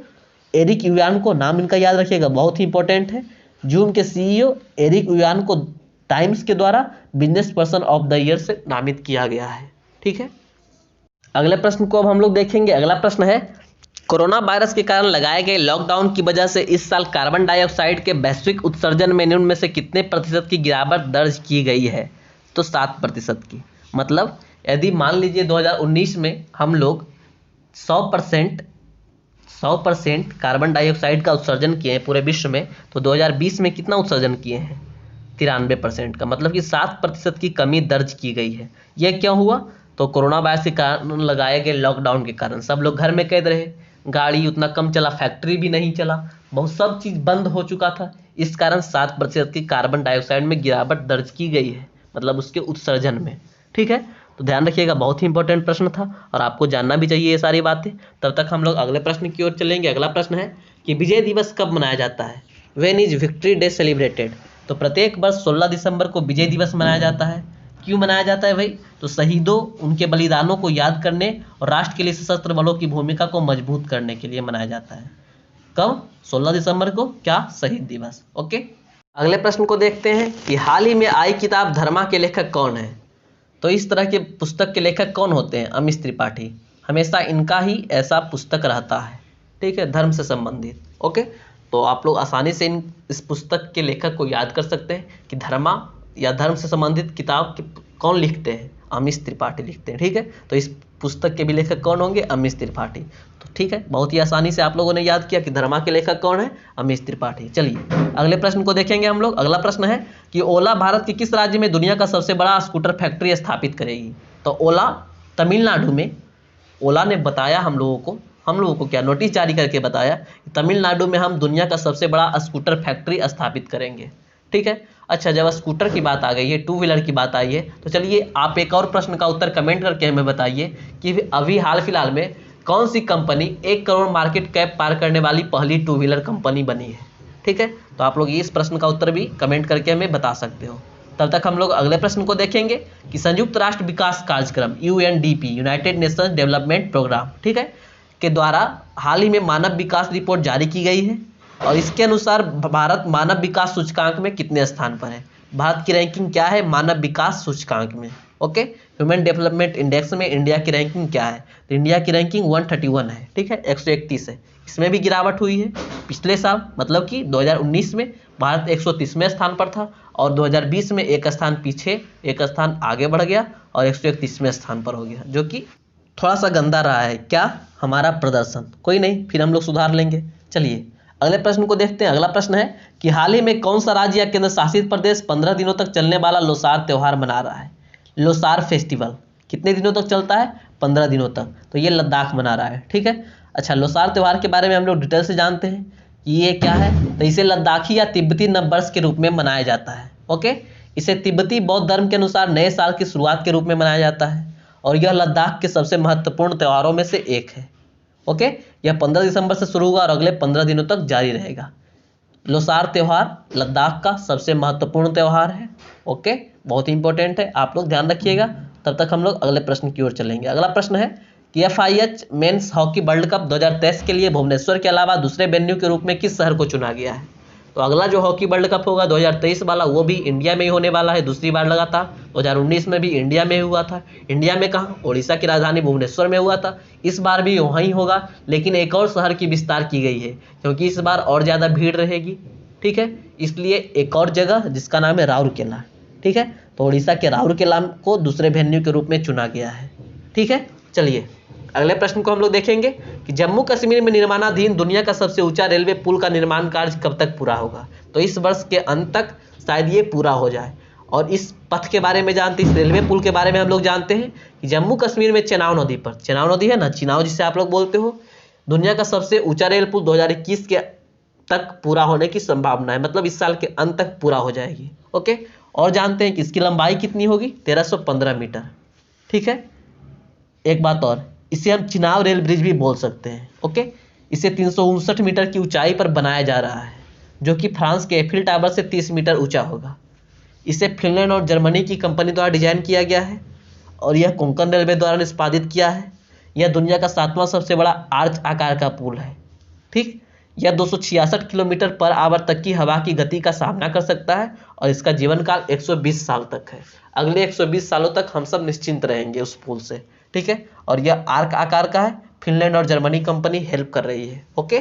एरिक युआन को, नाम इनका याद रखिएगा, बहुत ही इंपॉर्टेंट है। जूम के CEO एरिक युआन को टाइम्स के द्वारा business person of the year से नामित किया गया है, ठीक है। अगले प्रश्न को अब हम लोग देखेंगे। अगला प्रश्न है कोरोना वायरस के कारण लगाए गए लॉकडाउन की वजह से इस साल कार्बन डाइऑक्साइड के वैश्विक उत्सर्जन में उनमें से कितने प्रतिशत की गिरावट दर्ज की गई है। तो 7% की। मतलब यदि मान लीजिए 2019 में हम लोग 100% कार्बन डाइऑक्साइड का उत्सर्जन किए हैं पूरे विश्व में, तो 2020 में कितना उत्सर्जन किए हैं? 93% का। मतलब कि 7% की कमी दर्ज की गई है। यह क्यों हुआ? तो कोरोना वायरस के कारण लगाए गए लॉकडाउन के कारण सब लोग घर में कैद रहे, गाड़ी उतना कम चला, फैक्ट्री भी नहीं चला, बहुत सब चीज़ बंद हो चुका था। इस कारण 7% की कार्बन डाइऑक्साइड में गिरावट दर्ज की गई है, मतलब उसके उत्सर्जन में, ठीक है। तो ध्यान रखिएगा, बहुत ही इंपॉर्टेंट प्रश्न था और आपको जानना भी चाहिए ये सारी बातें। तब तक हम लोग अगले प्रश्न की ओर चलेंगे। अगला प्रश्न है कि विजय दिवस कब मनाया जाता है। When is victory day celebrated. तो प्रत्येक वर्ष 16 दिसंबर को विजय दिवस मनाया जाता है। क्यों मनाया जाता है भाई? तो शहीदों, उनके बलिदानों को याद करने और राष्ट्र के लिए सशस्त्र बलों की भूमिका को मजबूत करने के लिए मनाया जाता है। कब? 16 दिसंबर को। क्या? शहीद दिवस। ओके, अगले प्रश्न को देखते हैं कि हाल ही में आई किताब धर्मा के लेखक कौन है। तो इस तरह के पुस्तक के लेखक कौन होते हैं? अमीश त्रिपाठी। हमेशा इनका ही ऐसा पुस्तक रहता है, ठीक है, धर्म से संबंधित। ओके, तो आप लोग आसानी से इस पुस्तक के लेखक को याद कर सकते हैं कि धर्मा या धर्म से संबंधित किताब कौन लिखते हैं? अमीश त्रिपाठी लिखते हैं, ठीक है। तो इस पुस्तक के भी लेखक कौन होंगे? अमीश त्रिपाठी। तो ठीक है, बहुत ही आसानी से आप लोगों ने याद किया कि धर्मा के लेखक कौन है? अमीश त्रिपाठी। चलिए अगले प्रश्न को देखेंगे हम लोग। अगला प्रश्न है कि ओला भारत के किस राज्य में दुनिया का सबसे बड़ा स्कूटर फैक्ट्री स्थापित करेगी? तो ओला तमिलनाडु में, ओला ने बताया हम लोगों को क्या नोटिस जारी करके बताया कि तमिलनाडु में हम दुनिया का सबसे बड़ा स्कूटर फैक्ट्री स्थापित करेंगे। ठीक है। अच्छा, जब स्कूटर की बात आ गई है, टू व्हीलर की बात आई है, तो चलिए आप एक और प्रश्न का उत्तर कमेंट करके हमें बताइए कि अभी हाल फिलहाल में कौन सी कंपनी 1 करोड़ मार्केट कैप पार करने वाली पहली टू व्हीलर कंपनी बनी है? ठीक है, तो आप लोग इस प्रश्न का उत्तर भी कमेंट करके हमें बता सकते हो। तब तक हम लोग अगले प्रश्न को देखेंगे कि संयुक्त राष्ट्र विकास कार्यक्रम UNDP, united nations development programme, ठीक है, के द्वारा हाल ही में मानव विकास रिपोर्ट जारी की गई है और इसके अनुसार भारत मानव विकास सूचकांक में कितने स्थान पर है? भारत की रैंकिंग क्या है मानव विकास सूचकांक में? ओके, ह्यूमन डेवलपमेंट इंडेक्स में इंडिया की रैंकिंग क्या है? तो इंडिया की रैंकिंग 131 है। ठीक है, 131 है। इसमें भी गिरावट हुई है। पिछले साल मतलब कि 2019 में भारत 130वें स्थान पर था और 2020 में एक स्थान पीछे, एक स्थान आगे बढ़ गया और 131वें स्थान पर हो गया, जो कि थोड़ा सा गंदा रहा है। क्या? हमारा प्रदर्शन। कोई नहीं, फिर हम लोग सुधार लेंगे। चलिए अगले प्रश्न को देखते हैं। अगला प्रश्न है कि हाल ही में कौन सा राज्य या केंद्र शासित प्रदेश 15 दिनों तक चलने वाला लोसार त्यौहार मना रहा है? लोसार फेस्टिवल कितने दिनों तक चलता है? 15 दिनों तक। तो ये लद्दाख मना रहा है। ठीक है। अच्छा, लोसार त्यौहार के बारे में हम लोग डिटेल से जानते हैं कि ये क्या है। तो इसे लद्दाखी या तिब्बती नववर्ष के रूप में मनाया जाता है। ओके, इसे तिब्बती बौद्ध धर्म के अनुसार नए साल की शुरुआत के रूप में मनाया जाता है और यह लद्दाख के सबसे महत्वपूर्ण त्योहारों में से एक है। ओके, यह 15 दिसंबर से शुरू हुआ और अगले 15 दिनों तक जारी रहेगा। लोसार त्यौहार लद्दाख का सबसे महत्वपूर्ण त्यौहार है। ओके, बहुत ही इंपॉर्टेंट है, आप लोग ध्यान रखिएगा। तब तक हम लोग अगले प्रश्न की ओर चलेंगे। अगला प्रश्न है कि FIH men's hockey world cup 2023 के लिए भुवनेश्वर के अलावा दूसरे वेन्यू के रूप में किस शहर को चुना गया है? तो अगला जो हॉकी वर्ल्ड कप होगा 2023 वाला, वो भी इंडिया में ही होने वाला है। दूसरी बार लगातार 2019 में भी इंडिया में हुआ था। इंडिया में कहाँ? उड़ीसा की राजधानी भुवनेश्वर में हुआ था। इस बार भी वहीं होगा, लेकिन एक और शहर की विस्तार की गई है क्योंकि इस बार और ज़्यादा भीड़ रहेगी। ठीक है, इसलिए एक और जगह जिसका नाम है राउरकेला। ठीक है, तो उड़ीसा के राउरकेला को दूसरे वेन्यू के रूप में चुना गया है। ठीक है, चलिए अगले प्रश्न को हम लोग देखेंगे कि जम्मू कश्मीर में निर्माणाधीन दुनिया का सबसे ऊंचा रेलवे पुल का निर्माण कार्य कब तक पूरा होगा? तो इस वर्ष के अंत तक शायद ये पूरा हो जाए। और इस पथ के बारे में जानते हैं, इस रेलवे पुल के बारे में हम लोग जानते हैं कि जम्मू कश्मीर में चेनाब नदी पर, चेनाब नदी है ना, चिनाब जिसे आप लोग बोलते हो, दुनिया का सबसे ऊंचा रेल पुल 2021 के तक पूरा होने की संभावना है। मतलब इस साल के अंत तक पूरा हो जाएगी। ओके, और जानते हैं कि इसकी लंबाई कितनी होगी? 1315 मीटर। ठीक है, एक बात और, इसे हम चिनाब रेल ब्रिज भी बोल सकते हैं। ओके, इसे 359 मीटर की ऊंचाई पर बनाया जा रहा है, जो कि फ्रांस के एफिल टावर से 30 मीटर ऊंचा होगा। इसे फिनलैंड और जर्मनी की कंपनी द्वारा डिजाइन किया गया है और यह कोंकण रेलवे द्वारा निष्पादित किया है। यह दुनिया का 7वां सबसे बड़ा आर्च आकार का पुल है। ठीक, यह 266 किलोमीटर पर आवर तक की हवा की गति का सामना कर सकता है और इसका जीवन काल 120 साल तक है। अगले 120 सालों तक हम सब निश्चिंत रहेंगे उस पुल से। ठीक है, और यह आर्क आकार का है। फिनलैंड और जर्मनी कंपनी हेल्प कर रही है। ओके,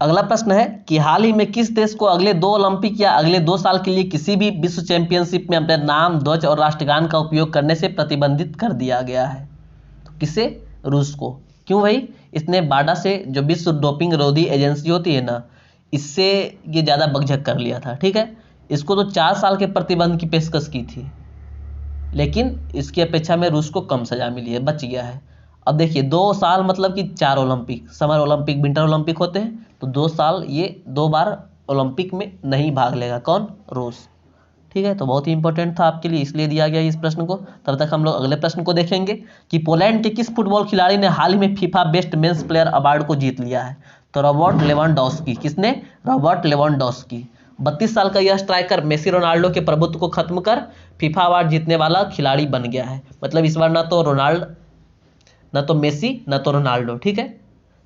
अगला प्रश्न है कि हाल ही में किस देश को अगले 2 ओलंपिक या अगले 2 साल के लिए किसी भी विश्व चैंपियनशिप में अपने नाम, ध्वज और राष्ट्रगान का उपयोग करने से प्रतिबंधित कर दिया गया है? तो किसे? रूस को। क्यों भाई? इसने बाडा से, जो विश्व डोपिंग रोधी एजेंसी होती है ना, इससे ये ज़्यादा बकझक कर लिया था। ठीक है, इसको तो 4 साल के प्रतिबंध की पेशकश की थी, लेकिन इसकी अपेक्षा में रूस को कम सजा मिली है, बच गया है। अब देखिए 2 साल मतलब कि 4 Olympic, summer Olympic, winter Olympic होते हैं, तो 2 साल ये 2 बार ओलंपिक में नहीं भाग लेगा। कौन? रूस। ठीक है, तो बहुत ही इंपॉर्टेंट था आपके लिए, इसलिए दिया गया इस प्रश्न को। तब तक हम लोग अगले प्रश्न को देखेंगे कि पोलैंड के किस फुटबॉल खिलाड़ी ने हाल ही में FIFA best men's player award को जीत लिया है? तो रॉबर्ट लेवांडोव्स्की। किसने? Robert Lewandowski. 32 साल का यह स्ट्राइकर मेसी रोनाल्डो के प्रभुत्व को खत्म कर फीफा अवार्ड जीतने वाला खिलाड़ी बन गया है। मतलब इस बार ना तो मेसी ना तो रोनाल्डो। ठीक है,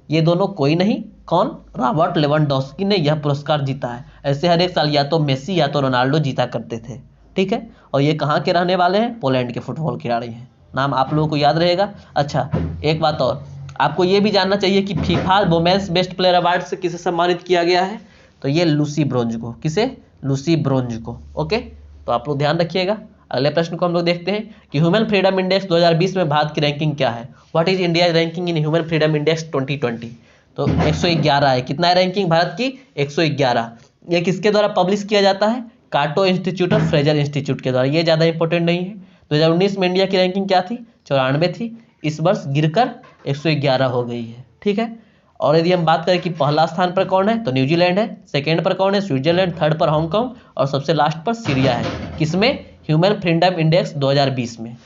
ये दोनों कोई नहीं। कौन? रॉबर्ट लेवांडोव्स्की ने यह पुरस्कार जीता है। ऐसे हर एक साल या तो मेसी या तो रोनाल्डो जीता करते थे। ठीक है, और ये कहाँ के रहने वाले हैं? पोलैंड के फुटबॉल खिलाड़ी हैं। नाम आप लोगों को याद रहेगा। अच्छा, एक बात और, आपको ये भी जानना चाहिए कि FIFA women's best player award से किसे सम्मानित किया गया है? तो ये लूसी ब्रोंज को। किसे? लूसी ब्रोंज को। ओके, तो आप लोग ध्यान रखिएगा। अगले प्रश्न को हम लोग देखते हैं कि ह्यूमन फ्रीडम इंडेक्स 2020 में भारत की रैंकिंग क्या है। What is India ranking in human freedom index 2020। तो 111 है। कितना है रैंकिंग भारत की? 111। ये किसके द्वारा पब्लिश किया जाता है? काटो इंस्टीट्यूट और फ्रेजर इंस्टीट्यूट के द्वारा। ये ज़्यादा इंपॉर्टेंट नहीं है। 2019 में इंडिया की रैंकिंग क्या थी? 94 थी। इस वर्ष गिरकर 111 हो गई है। ठीक है। और यदि हम बात करें कि पहला स्थान पर कौन है, तो न्यूजीलैंड है। सेकेंड पर कौन है? स्विट्जरलैंड। थर्ड पर हांगकांग और सबसे लास्ट पर सीरिया है। किसमें? ह्यूमन फ्रीडम इंडेक्स 2020 में।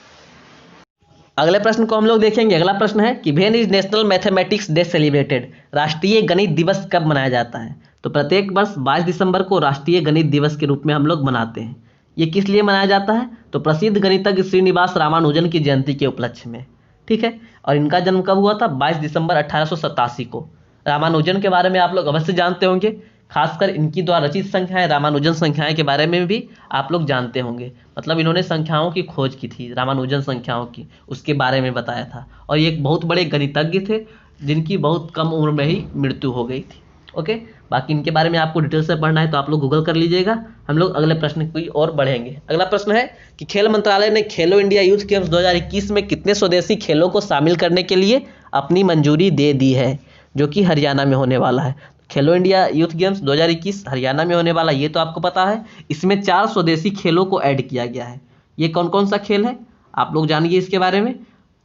अगले प्रश्न को हम लोग देखेंगे। अगला प्रश्न है कि when is national mathematics day celebrated. राष्ट्रीय गणित दिवस कब मनाया जाता है? तो प्रत्येक वर्ष 22 दिसंबर को राष्ट्रीय गणित दिवस के रूप में हम लोग मनाते हैं। ये किस लिए मनाया जाता है? तो प्रसिद्ध गणितज्ञ श्रीनिवास रामानुजन की जयंती के उपलक्ष्य में। ठीक है। और इनका जन्म कब हुआ था? 22 दिसंबर 1887 को। रामानुजन के बारे में आप लोग अवश्य जानते होंगे। खासकर इनकी द्वारा रचित संख्याएं, रामानुजन संख्याएं के बारे में भी आप लोग जानते होंगे। मतलब इन्होंने संख्याओं की खोज की थी, रामानुजन संख्याओं की, उसके बारे में बताया था। और ये एक बहुत बड़े गणितज्ञ थे जिनकी बहुत कम उम्र में ही मृत्यु हो गई थी। ओके। बाकी इनके बारे में आपको डिटेल से पढ़ना है तो आप लोग गूगल कर लीजिएगा। हम लोग अगले प्रश्न की ओर बढ़ेंगे। अगला प्रश्न है कि खेल मंत्रालय ने खेलो इंडिया यूथ गेम्स 2021 में कितने स्वदेशी खेलों को शामिल करने के लिए अपनी मंजूरी दे दी है, जो कि हरियाणा में होने वाला है। खेलो इंडिया यूथ गेम्स 2021 हरियाणा में होने वाला, ये तो आपको पता है। इसमें 4 स्वदेशी खेलों को ऐड किया गया है। ये कौन कौन सा खेल है आप लोग जानिए इसके बारे में।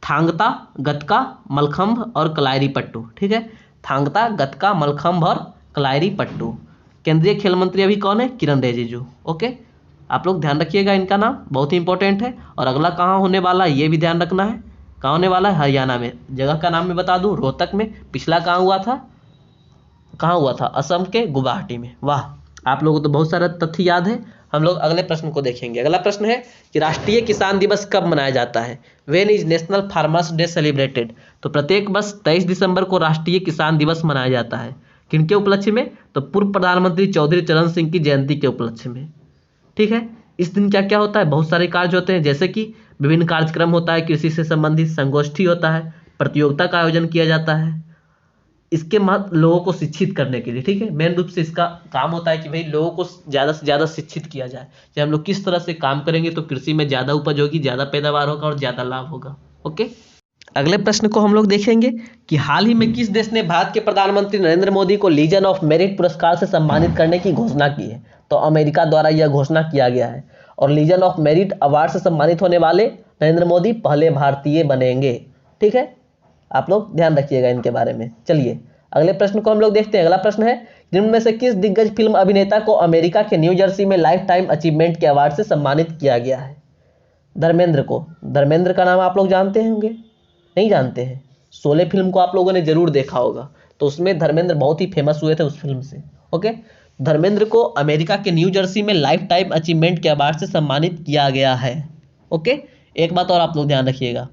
थांगता, गतका, मलखंभ और कलारी पट्टू। ठीक है। थांगता, गतका, मलखंभ और कलारी पट्टू। केंद्रीय खेल मंत्री अभी कौन है? किरण रिजिजू। ओके। आप लोग ध्यान रखिएगा, इनका नाम बहुत ही इंपॉर्टेंट है। और अगला कहाँ होने वाला है ये भी ध्यान रखना है। कहाँ होने वाला है? हरियाणा में। जगह का नाम मैं बता दूं, रोहतक में। पिछला कहाँ हुआ था? कहाँ हुआ था? असम के गुवाहाटी में। वाह, आप लोगों को तो बहुत सारा तथ्य याद है। हम लोग अगले प्रश्न को देखेंगे। अगला प्रश्न है कि राष्ट्रीय किसान दिवस कब मनाया जाता है? When is national farmers day celebrated. तो प्रत्येक वर्ष 23 दिसंबर को राष्ट्रीय किसान दिवस मनाया जाता है। किनके उपलक्ष्य में? तो पूर्व प्रधानमंत्री चौधरी चरण सिंह की जयंती के उपलक्ष्य में। ठीक है। इस दिन क्या क्या होता है? बहुत सारे कार्य होते हैं, जैसे कि विभिन्न कार्यक्रम होता है, कृषि से संबंधित संगोष्ठी होता है, प्रतियोगिता का आयोजन किया जाता है। इसके महत्व लोगों को शिक्षित करने के लिए। ठीक है। मेन रूप से इसका काम होता है कि भाई लोगों को ज़्यादा से ज़्यादा शिक्षित किया जाए कि हम लोग किस तरह से काम करेंगे तो कृषि में ज़्यादा उपज होगी, ज़्यादा पैदावार होगा और ज़्यादा लाभ होगा। ओके। अगले प्रश्न को हम लोग देखेंगे कि हाल ही में किस देश ने भारत के प्रधानमंत्री नरेंद्र मोदी को लीजन ऑफ मेरिट पुरस्कार से सम्मानित करने की घोषणा की है? तो अमेरिका द्वारा यह घोषणा किया गया है। और लीजन ऑफ मेरिट अवार्ड से सम्मानित होने वाले नरेंद्र मोदी पहले भारतीय बनेंगे। ठीक है। आप लोग ध्यान रखिएगा इनके बारे में। चलिए अगले प्रश्न को हम लोग देखते हैं। अगला प्रश्न है, जिनमें से किस दिग्गज फिल्म अभिनेता को अमेरिका के न्यू जर्सी में लाइफ टाइम अचीवमेंट के अवार्ड से सम्मानित किया गया है? धर्मेंद्र को। धर्मेंद्र का नाम आप लोग जानते होंगे? नहीं जानते हैं? शोले फिल्म को आप लोगों ने जरूर देखा होगा, तो उसमें धर्मेंद्र बहुत ही फेमस हुए थे उस फिल्म से। ओके। धर्मेंद्र को अमेरिका के न्यू जर्सी में लाइफ टाइम अचीवमेंट के अवार्ड से सम्मानित किया गया है। ओके। एक बात और आप लोग ध्यान रखिएगा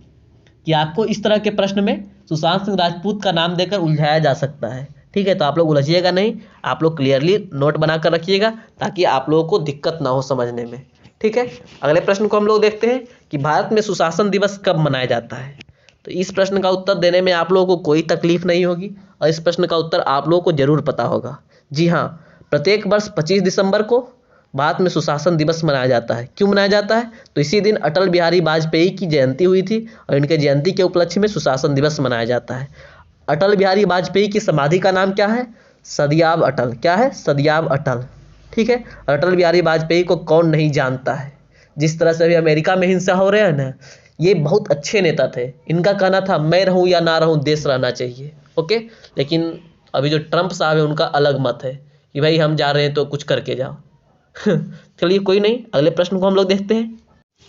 कि आपको इस तरह के प्रश्न में सुशांत सिंह राजपूत का नाम देकर उलझाया जा सकता है। ठीक है। तो आप लोग उलझिएगा नहीं, आप लोग क्लियरली नोट बनाकर रखिएगा ताकि आप लोगों को दिक्कत ना हो समझने में। ठीक है। अगले प्रश्न को हम लोग देखते हैं कि भारत में सुशासन दिवस कब मनाया जाता है? तो इस प्रश्न का उत्तर देने में आप लोगों को कोई तकलीफ नहीं होगी और इस प्रश्न का उत्तर आप लोगों को जरूर पता होगा। जी हाँ, प्रत्येक वर्ष 25 दिसंबर को भारत में सुशासन दिवस मनाया जाता है। क्यों मनाया जाता है? तो इसी दिन अटल बिहारी वाजपेयी की जयंती हुई थी और इनके जयंती के उपलक्ष्य में सुशासन दिवस मनाया जाता है। अटल बिहारी वाजपेयी की समाधि का नाम क्या है? सदैव अटल। क्या है? सदैव अटल। ठीक है। अटल बिहारी वाजपेयी को कौन नहीं जानता है? जिस तरह से अभी अमेरिका में हिंसा हो रहा है ना, ये बहुत अच्छे नेता थे। इनका कहना था मैं रहूं या ना रहूं, देश रहना चाहिए। ओके। लेकिन अभी जो ट्रंप साहब है उनका अलग मत है कि भाई हम जा रहे हैं तो कुछ करके जाओ। चलिए कोई नहीं, अगले प्रश्न को हम लोग देखते हैं।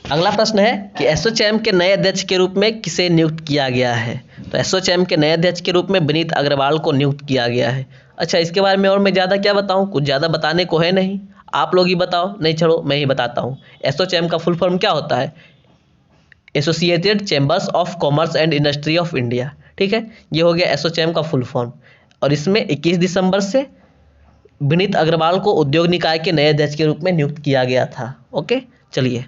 अगला प्रश्न है कि एसोचैम के नए अध्यक्ष के रूप में किसे नियुक्त किया गया है? तो एसोचैम के नए अध्यक्ष के रूप में विनीत अग्रवाल को नियुक्त किया गया है। अच्छा, इसके बारे में और मैं ज़्यादा क्या बताऊं? कुछ ज़्यादा बताने को है नहीं, आप लोग ही बताओ। नहीं छोड़ो, मैं ही बताता हूँ। एसोचैम का फुल फॉर्म क्या होता है? Associated chambers of commerce and industry of India. ठीक है। ये हो गया एसोचैम का फुल फॉर्म। और इसमें 21 दिसंबर से विनीत अग्रवाल को उद्योग निकाय के नए अध्यक्ष के रूप में नियुक्त किया गया था। ओके। चलिए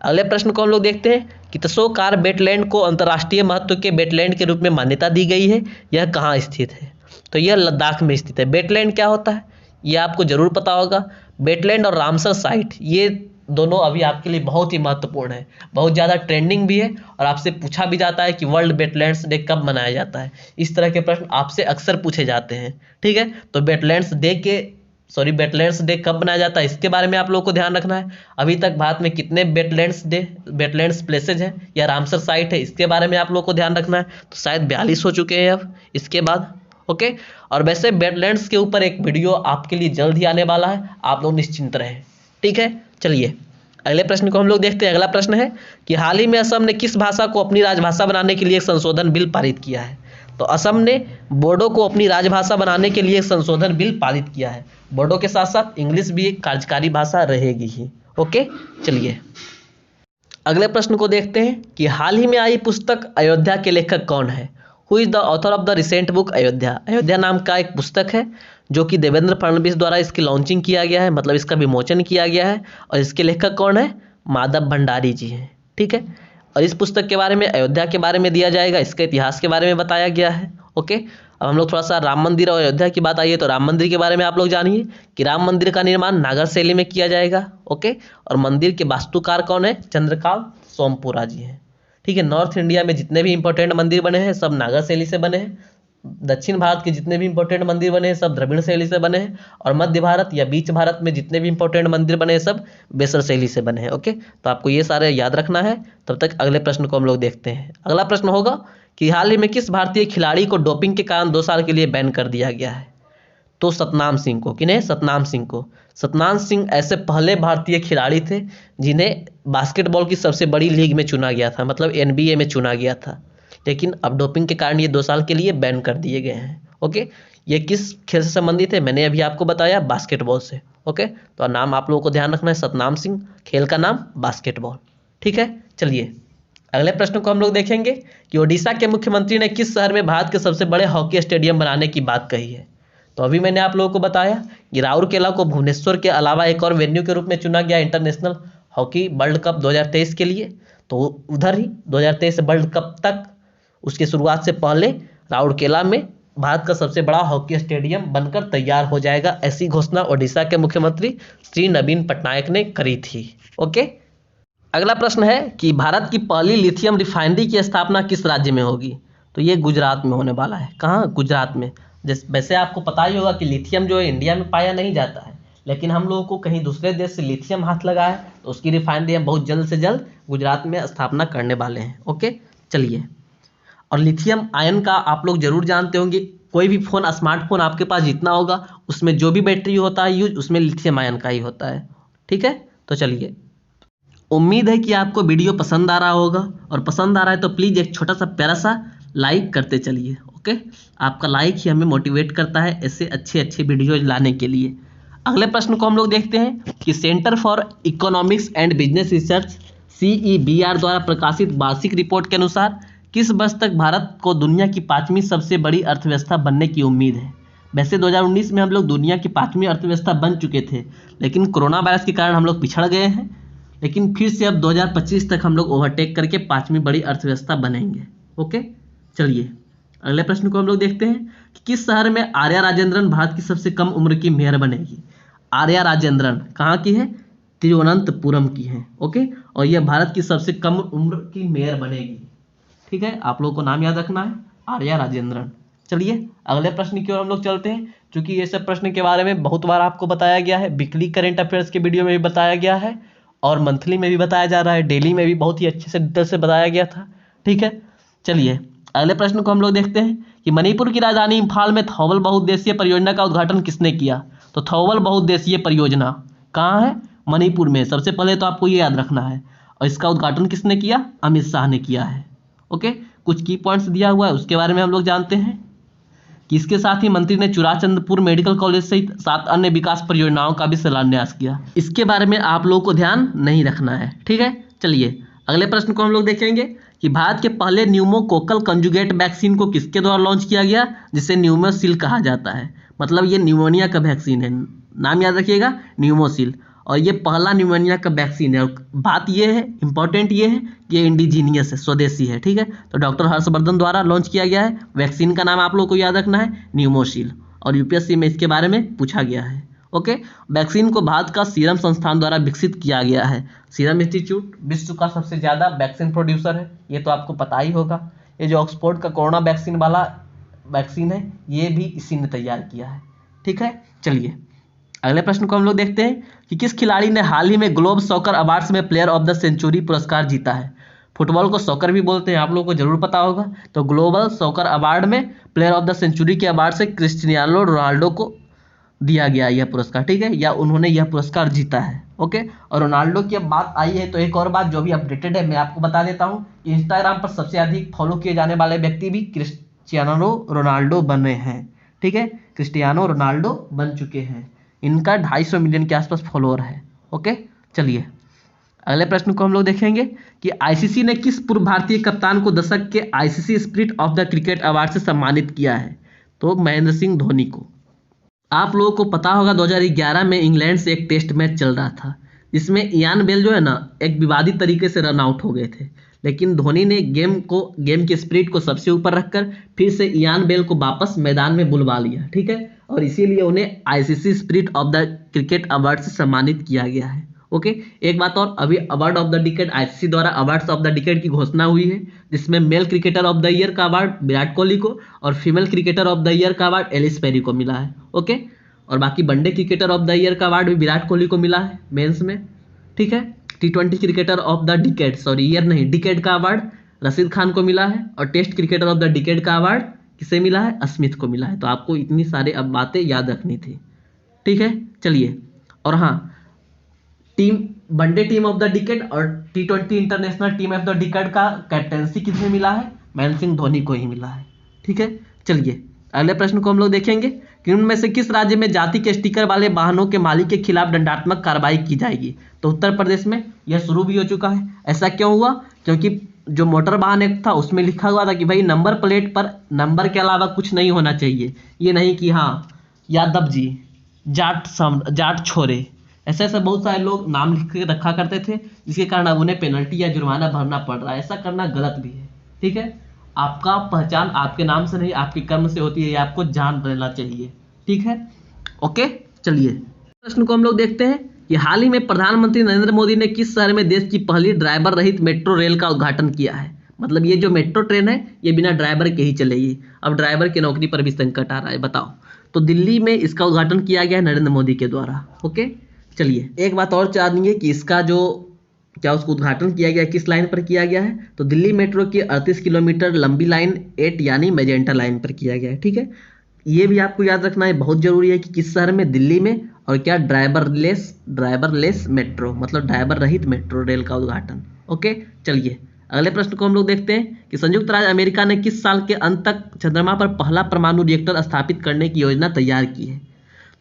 अगले प्रश्न को हम लोग देखते हैं कि तसोकार वेटलैंड को अंतर्राष्ट्रीय महत्व के वेटलैंड के रूप में मान्यता दी गई है। यह कहाँ स्थित है? तो यह लद्दाख में स्थित है। वेटलैंड क्या होता है ये आपको जरूर पता होगा। वेटलैंड और रामसर साइट ये दोनों अभी आपके लिए बहुत ही महत्वपूर्ण है, बहुत ज़्यादा ट्रेंडिंग भी है और आपसे पूछा भी जाता है कि वर्ल्ड वेटलैंड्स डे कब मनाया जाता है। इस तरह के प्रश्न आपसे अक्सर पूछे जाते हैं। ठीक है, तो वेटलैंड्स डे कब मनाया जाता है इसके बारे में आप लोगों को ध्यान रखना है। अभी तक भारत में कितने वेटलैंड्स प्लेसेज हैं या रामसर साइट है, इसके बारे में आप लोगों को ध्यान रखना है। तो शायद 42 हो चुके हैं अब इसके बाद। ओके, और वैसे वेटलैंड्स के ऊपर एक वीडियो आपके लिए जल्द ही आने वाला है, आप लोग निश्चिंत रहें। ठीक है, चलिए अगले प्रश्न को हम लोग देखते हैं। अगला प्रश्न है कि हाल ही में असम ने किस भाषा को अपनी राजभाषा बनाने के लिए एक संशोधन बिल पारित किया है। तो असम ने बोडो को अपनी राजभाषा बनाने के लिए एक संशोधन बिल पारित किया है। बोडो के साथ साथ इंग्लिश भी एक कार्यकारी भाषा रहेगी ही। ओके, चलिए अगले प्रश्न को देखते हैं कि हाल ही में आई पुस्तक अयोध्या के लेखक कौन है। Who is the author of the recent book Ayodhya. Ayodhya नाम का एक पुस्तक है जो कि देवेंद्र फडणवीस द्वारा इसकी लॉन्चिंग किया गया है, मतलब इसका विमोचन किया गया है। और इसके लेखक कौन है, माधव भंडारी जी हैं। ठीक है, और इस पुस्तक के बारे में, अयोध्या के बारे में दिया जाएगा, इसके इतिहास के बारे में बताया गया है। ओके, अब हम लोग थोड़ा सा राम मंदिर और अयोध्या की बात आई है, तो राम मंदिर के बारे में आप लोग जानिए कि राम मंदिर का निर्माण नागर शैली में किया जाएगा। ओके, और मंदिर के वास्तुकार कौन है, चंद्रकांत सोमपुरा जी हैं। ठीक है, नॉर्थ इंडिया में जितने भी इंपॉर्टेंट मंदिर बने हैं सब नागर शैली से बने हैं। दक्षिण भारत के जितने भी इंपॉर्टेंट मंदिर बने हैं सब द्रविड़ शैली से बने हैं। और मध्य भारत या बीच भारत में जितने भी इंपॉर्टेंट मंदिर बने हैं सब बेसर शैली से बने हैं। ओके, तो आपको ये सारे याद रखना है। तब तक अगले प्रश्न को हम लोग देखते हैं। अगला प्रश्न होगा कि हाल ही में किस भारतीय खिलाड़ी को डोपिंग के कारण 2 साल के लिए बैन कर दिया गया है। तो सतनाम सिंह को। किन्हें, सतनाम सिंह को। सतनाम सिंह ऐसे पहले भारतीय खिलाड़ी थे जिन्हें बास्केटबॉल की सबसे बड़ी लीग में चुना गया था, मतलब NBA में चुना गया था। लेकिन अब डोपिंग के कारण ये 2 साल के लिए बैन कर दिए गए हैं। ओके, ये किस खेल से संबंधित है, मैंने अभी आपको बताया, बास्केटबॉल से। ओके, तो नाम आप लोगों को ध्यान रखना है, सतनाम सिंह, खेल का नाम बास्केटबॉल। ठीक है, चलिए अगले प्रश्न को हम लोग देखेंगे कि ओडिशा के मुख्यमंत्री ने किस शहर में भारत के सबसे बड़े हॉकी स्टेडियम बनाने की बात कही है। तो अभी मैंने आप लोगों को बताया कि राउरकेला को भुवनेश्वर के अलावा एक और वेन्यू के रूप में चुना गया इंटरनेशनल हॉकी वर्ल्ड कप 2023 के लिए। तो उधर ही 2023 वर्ल्ड कप तक, उसकी शुरुआत से पहले राउरकेला में भारत का सबसे बड़ा हॉकी स्टेडियम बनकर तैयार हो जाएगा। ऐसी घोषणा ओडिशा के मुख्यमंत्री श्री नवीन पटनायक ने करी थी। ओके, अगला प्रश्न है कि भारत की पहली लिथियम रिफाइनरी की स्थापना किस राज्य में होगी। तो ये गुजरात में होने वाला है। कहाँ, गुजरात में। वैसे आपको पता ही होगा कि लिथियम जो है इंडिया में पाया नहीं जाता है, लेकिन हम लोगों को कहीं दूसरे देश से लिथियम हाथ लगा है, तो उसकी रिफाइनरी हम बहुत जल्द से जल्द गुजरात में स्थापना करने वाले हैं। ओके, चलिए, और लिथियम आयन का आप लोग जरूर जानते होंगे, कोई भी फोन, स्मार्टफोन आपके पास जितना होगा उसमें जो भी बैटरी होता है यूज, उसमें लिथियम आयन का ही होता है। ठीक है, तो चलिए, उम्मीद है कि आपको वीडियो पसंद आ रहा होगा, और पसंद आ रहा है तो प्लीज़ एक छोटा सा प्यारा सा लाइक करते चलिए। ओके, आपका लाइक ही हमें मोटिवेट करता है ऐसे अच्छे अच्छे वीडियोज लाने के लिए। अगले प्रश्न को हम लोग देखते हैं कि centre for economics and business research CEBR द्वारा प्रकाशित वार्षिक रिपोर्ट के अनुसार किस वर्ष तक भारत को दुनिया की 5वीं सबसे बड़ी अर्थव्यवस्था बनने की उम्मीद है। वैसे 2019 में हम लोग दुनिया की 5वीं अर्थव्यवस्था बन चुके थे, लेकिन कोरोना वायरस के कारण हम लोग पिछड़ गए हैं। लेकिन फिर से अब 2025 तक हम लोग ओवरटेक करके 5वीं बड़ी अर्थव्यवस्था बनेंगे। ओके, चलिए अगले प्रश्न को हम लोग देखते हैं कि किस शहर में आर्या राजेंद्रन भारत की सबसे कम उम्र की मेयर बनेगी। आर्या राजेंद्रन कहाँ की है, तिरुवनंतपुरम की है। ओके, और यह भारत की सबसे कम उम्र की मेयर बनेगी। ठीक है, आप लोगों को नाम याद रखना है, आर्या राजेंद्रन। चलिए अगले प्रश्न की ओर हम लोग चलते हैं, क्योंकि ये सब प्रश्न के बारे में बहुत बार आपको बताया गया है, वीकली करेंट अफेयर्स के वीडियो में भी बताया गया है, और मंथली में भी बताया जा रहा है, डेली में भी बहुत ही अच्छे से डिटेल से बताया गया था। ठीक है, चलिए अगले प्रश्न को हम लोग देखते हैं कि मणिपुर की राजधानी इंफाल में थौबल बहुउद्देशीय परियोजना का उद्घाटन किसने किया। तो थौबल बहुउद्देशीय परियोजना कहाँ है, मणिपुर में। सबसे पहले तो आपको ये याद रखना है, और इसका उद्घाटन किसने किया, अमित शाह ने किया है। ओके, कुछ की पॉइंट्स दिया हुआ है, उसके बारे में हम लोग जानते हैं कि इसके साथ ही मंत्री ने चुराचंदपुर मेडिकल कॉलेज सहित 7 अन्य विकास परियोजनाओं का भी शिलान्यास किया। इसके बारे में आप लोगों को ध्यान नहीं रखना है। ठीक है, चलिए अगले प्रश्न को हम लोग देखेंगे कि भारत के पहले न्यूमोकोकल कंजुगेट वैक्सीन को किसके द्वारा लॉन्च किया गया, जिसे न्यूमोसिल कहा जाता है। मतलब ये न्यूमोनिया का वैक्सीन है, नाम याद रखिएगा, न्यूमोसिल। और ये पहला न्यूमोनिया का वैक्सीन है। और बात ये है, इंपॉर्टेंट ये है कि ये इंडिजीनियस है, स्वदेशी है। ठीक है, तो डॉक्टर हर्षवर्धन द्वारा लॉन्च किया गया है। वैक्सीन का नाम आप लोगों को याद रखना है, न्यूमोसिल, और UPSC में इसके बारे में पूछा गया है। ओके। वैक्सीन को भारत का सीरम संस्थान द्वारा विकसित किया गया है। सीरम इंस्टीट्यूट विश्व का सबसे ज़्यादा वैक्सीन प्रोड्यूसर है, ये तो आपको पता ही होगा। ये जो ऑक्सफोर्ड का कोरोना वैक्सीन वाला वैक्सीन है, ये भी इसी ने तैयार किया है। ठीक है, चलिए अगले प्रश्न को हम लोग देखते हैं कि किस खिलाड़ी ने हाल ही में ग्लोब सॉकर अवार्ड्स में प्लेयर ऑफ द सेंचुरी पुरस्कार जीता है। फुटबॉल को सॉकर भी बोलते हैं, आप लोगों को जरूर पता होगा। तो ग्लोबल सॉकर अवार्ड में प्लेयर ऑफ द सेंचुरी के अवार्ड से क्रिस्टियानो रोनाल्डो को दिया गया यह पुरस्कार, ठीक है, या उन्होंने यह पुरस्कार जीता है। ओके, और रोनाल्डो की अब बात आई है तो एक और बात जो भी अपडेटेड है मैं आपको बता देता हूँ कि इंस्टाग्राम पर सबसे अधिक फॉलो किए जाने वाले व्यक्ति भी क्रिस्टियानो रोनाल्डो बने हैं। ठीक है, क्रिस्टियानो रोनाल्डो बन चुके हैं, इनका 250 मिलियन के आसपास फॉलोअर है। ओके, चलिए अगले प्रश्न को हम लोग देखेंगे कि आईसीसी ने किस पूर्व भारतीय कप्तान को दशक के ICC spirit of the cricket award से सम्मानित किया है। तो महेंद्र सिंह धोनी को। आप लोगों को पता होगा 2011 में इंग्लैंड से एक टेस्ट मैच चल रहा था जिसमें इयान बेल जो है ना एक विवादित तरीके से रन आउट हो गए थे, लेकिन धोनी ने गेम के स्पिरिट को सबसे ऊपर रखकर फिर से इयान बेल को वापस मैदान में बुलवा लिया। ठीक है, और इसीलिए उन्हें ICC spirit of the cricket award से सम्मानित किया गया है। ओके, एक बात और, अभी award of the decade ICC द्वारा अवार्ड्स ऑफ द डिकेड की घोषणा हुई है, जिसमें male cricketer of the year का अवार्ड विराट कोहली को और female cricketer of the year का अवार्ड एलिस पेरी को मिला है। ओके, और बाकी one day cricketer of the year का अवार्ड भी विराट कोहली को मिला है मेंस में। ठीक है, T20 cricketer of the decade, sorry year नहीं, डिकेड का अवार्ड रशीद खान को मिला है, और test cricketer of the decade का अवार्ड किसे मिला है, स्मिथ को मिला है। तो आपको इतनी सारे अब बातें याद रखनी थी। ठीक है, चलिए, और हाँ, one day team of the decade और T20 international team of the decade का कैप्टेंसी किसे मिला है, महेंद्र सिंह धोनी को ही मिला है। ठीक है, चलिए अगले प्रश्न को हम लोग देखेंगे कि उनमें से किस राज्य में जाति के स्टिकर वाले वाहनों के मालिक के खिलाफ दंडात्मक कार्रवाई की जाएगी। तो उत्तर प्रदेश में यह शुरू भी हो चुका है। ऐसा क्यों हुआ, क्योंकि जो मोटर वाहन एक्ट था उसमें लिखा हुआ था कि भाई नंबर प्लेट पर नंबर के अलावा कुछ नहीं होना चाहिए, ये नहीं कि हाँ यादव जी, जाट छोरे, ऐसे ऐसे बहुत सारे लोग नाम लिख के रखा करते थे, जिसके कारण अब उन्हें पेनल्टी या जुर्माना भरना पड़ रहा है। ऐसा करना गलत भी है। ठीक है, आपका पहचान आपके नाम से नहीं आपके कर्म से होती है, ये आपको जान लेना चाहिए। ठीक है, ओके, चलिए प्रश्न को हम लोग देखते हैं कि हाल ही में प्रधानमंत्री नरेंद्र मोदी ने किस शहर में देश की पहली ड्राइवर रहित मेट्रो रेल का उद्घाटन किया है। मतलब ये जो मेट्रो ट्रेन है ये बिना ड्राइवर के ही चलेगी। अब ड्राइवर की नौकरी पर भी संकट आ रहा है, बताओ। तो दिल्ली में इसका उद्घाटन किया गया है नरेंद्र मोदी के द्वारा। ओके, चलिए एक बात और जानिए कि इसका जो क्या उसको उद्घाटन किया गया किस लाइन पर किया गया है। तो दिल्ली मेट्रो की 38 किलोमीटर लंबी लाइन 8 यानी मैजेंटा लाइन पर किया गया है। ठीक है, ये भी आपको याद रखना है, बहुत जरूरी है कि किस शहर में, दिल्ली में, और क्या ड्राइवरलेस मेट्रो, मतलब ड्राइवर रहित मेट्रो रेल का उद्घाटन। ओके, चलिए अगले प्रश्न को हम लोग देखते हैं कि संयुक्त राज्य अमेरिका ने किस साल के अंत तक चंद्रमा पर पहला परमाणु रिएक्टर स्थापित करने की योजना तैयार की है।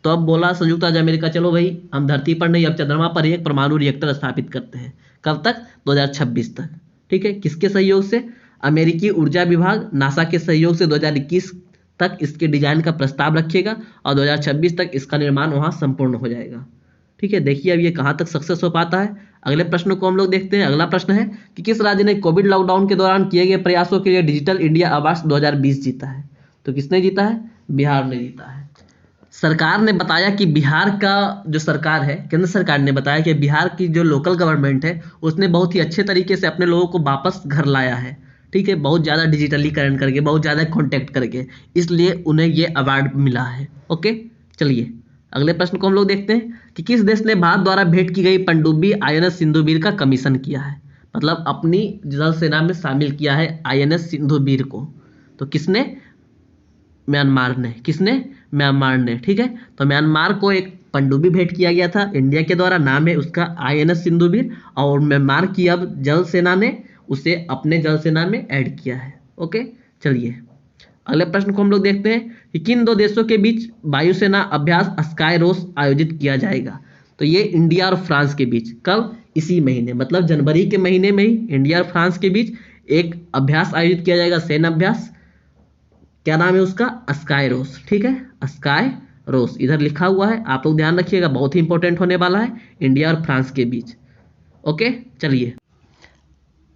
तो अब बोला संयुक्त राज्य अमेरिका, चलो भाई हम धरती पर नहीं अब चंद्रमा पर एक परमाणु रिएक्टर स्थापित करते हैं। कब तक, 2026 तक। ठीक है, किसके सहयोग से, अमेरिकी ऊर्जा विभाग नासा के सहयोग से 2021 तक इसके डिजाइन का प्रस्ताव रखेगा और 2026 तक इसका निर्माण वहां संपूर्ण हो जाएगा। ठीक है, देखिए अब ये कहाँ तक सक्सेस हो पाता है। अगले प्रश्न को हम लोग देखते हैं। अगला प्रश्न है कि किस राज्य ने कोविड लॉकडाउन के दौरान किए गए प्रयासों के लिए डिजिटल इंडिया अवार्ड 2020 जीता है। तो किसने जीता है, बिहार ने जीता है। सरकार ने बताया कि बिहार का जो सरकार है, केंद्र सरकार ने बताया कि बिहार की जो लोकल गवर्नमेंट है उसने बहुत ही अच्छे तरीके से अपने लोगों को वापस घर लाया है। ठीक है, बहुत ज़्यादा डिजिटलीकरण करके, बहुत ज़्यादा कॉन्टैक्ट करके, इसलिए उन्हें ये अवार्ड मिला है। ओके, चलिए अगले प्रश्न को हम लोग देखते हैं कि किस देश ने भारत द्वारा भेंट की गई पनडुब्बी INS सिंधुवीर का कमीशन किया है। मतलब अपनी जल सेना में शामिल किया है INS सिंधुवीर को। तो किसने, म्यांमार ने। किसने, म्यांमार ने। ठीक है, तो म्यांमार को एक पनडुब्बी भेंट किया गया था इंडिया के द्वारा, नाम है उसका INS सिंधुवीर, और म्यांमार की अब जल सेना ने उसे अपने जल सेना में ऐड किया है। ओके, चलिए अगले प्रश्न को हम लोग देखते हैं कि किन दो देशों के बीच वायुसेना अभ्यास स्काई रोस आयोजित किया जाएगा। तो ये इंडिया और फ्रांस के बीच, कब, इसी महीने, मतलब जनवरी के महीने में ही इंडिया और फ्रांस के बीच एक अभ्यास आयोजित किया जाएगा, सैन्य अभ्यास। क्या नाम है उसका, स्काई रोस। ठीक है, स्काई रोस इधर लिखा हुआ है, आप लोग ध्यान रखिएगा, बहुत ही इंपॉर्टेंट होने वाला है, इंडिया और फ्रांस के बीच। ओके, चलिए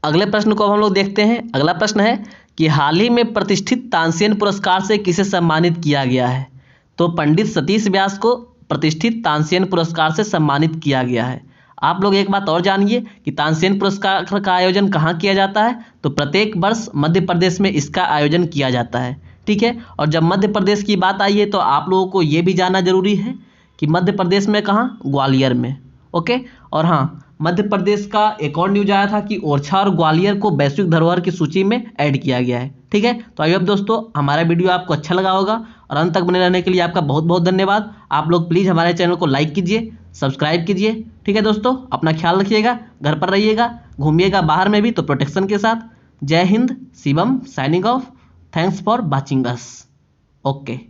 अगले प्रश्न को हम लोग देखते हैं। अगला प्रश्न है कि हाल ही में प्रतिष्ठित तानसेन पुरस्कार से किसे सम्मानित किया गया है। तो पंडित सतीश व्यास को प्रतिष्ठित तानसेन पुरस्कार से सम्मानित किया गया है। आप लोग एक बात और जानिए कि तानसेन पुरस्कार का आयोजन कहाँ किया जाता है, तो प्रत्येक वर्ष मध्य प्रदेश में इसका आयोजन किया जाता है। ठीक है, और जब मध्य प्रदेश की बात आई है तो आप लोगों को ये भी जानना जरूरी है कि मध्य प्रदेश में कहाँ, ग्वालियर में। ओके, और हाँ, मध्य प्रदेश का एक और न्यूज आया था कि ओरछा और ग्वालियर को वैश्विक धरोहर की सूची में ऐड किया गया है। ठीक है, तो आई होप दोस्तों हमारा वीडियो आपको अच्छा लगा होगा और अंत तक बने रहने के लिए आपका बहुत बहुत धन्यवाद। आप लोग प्लीज़ हमारे चैनल को लाइक कीजिए, सब्सक्राइब कीजिए। ठीक है दोस्तों, अपना ख्याल रखिएगा, घर पर रहिएगा, घूमिएगा बाहर में भी तो प्रोटेक्शन के साथ। जय Hind, Shivam signing off. Thanks for watching us. Okay.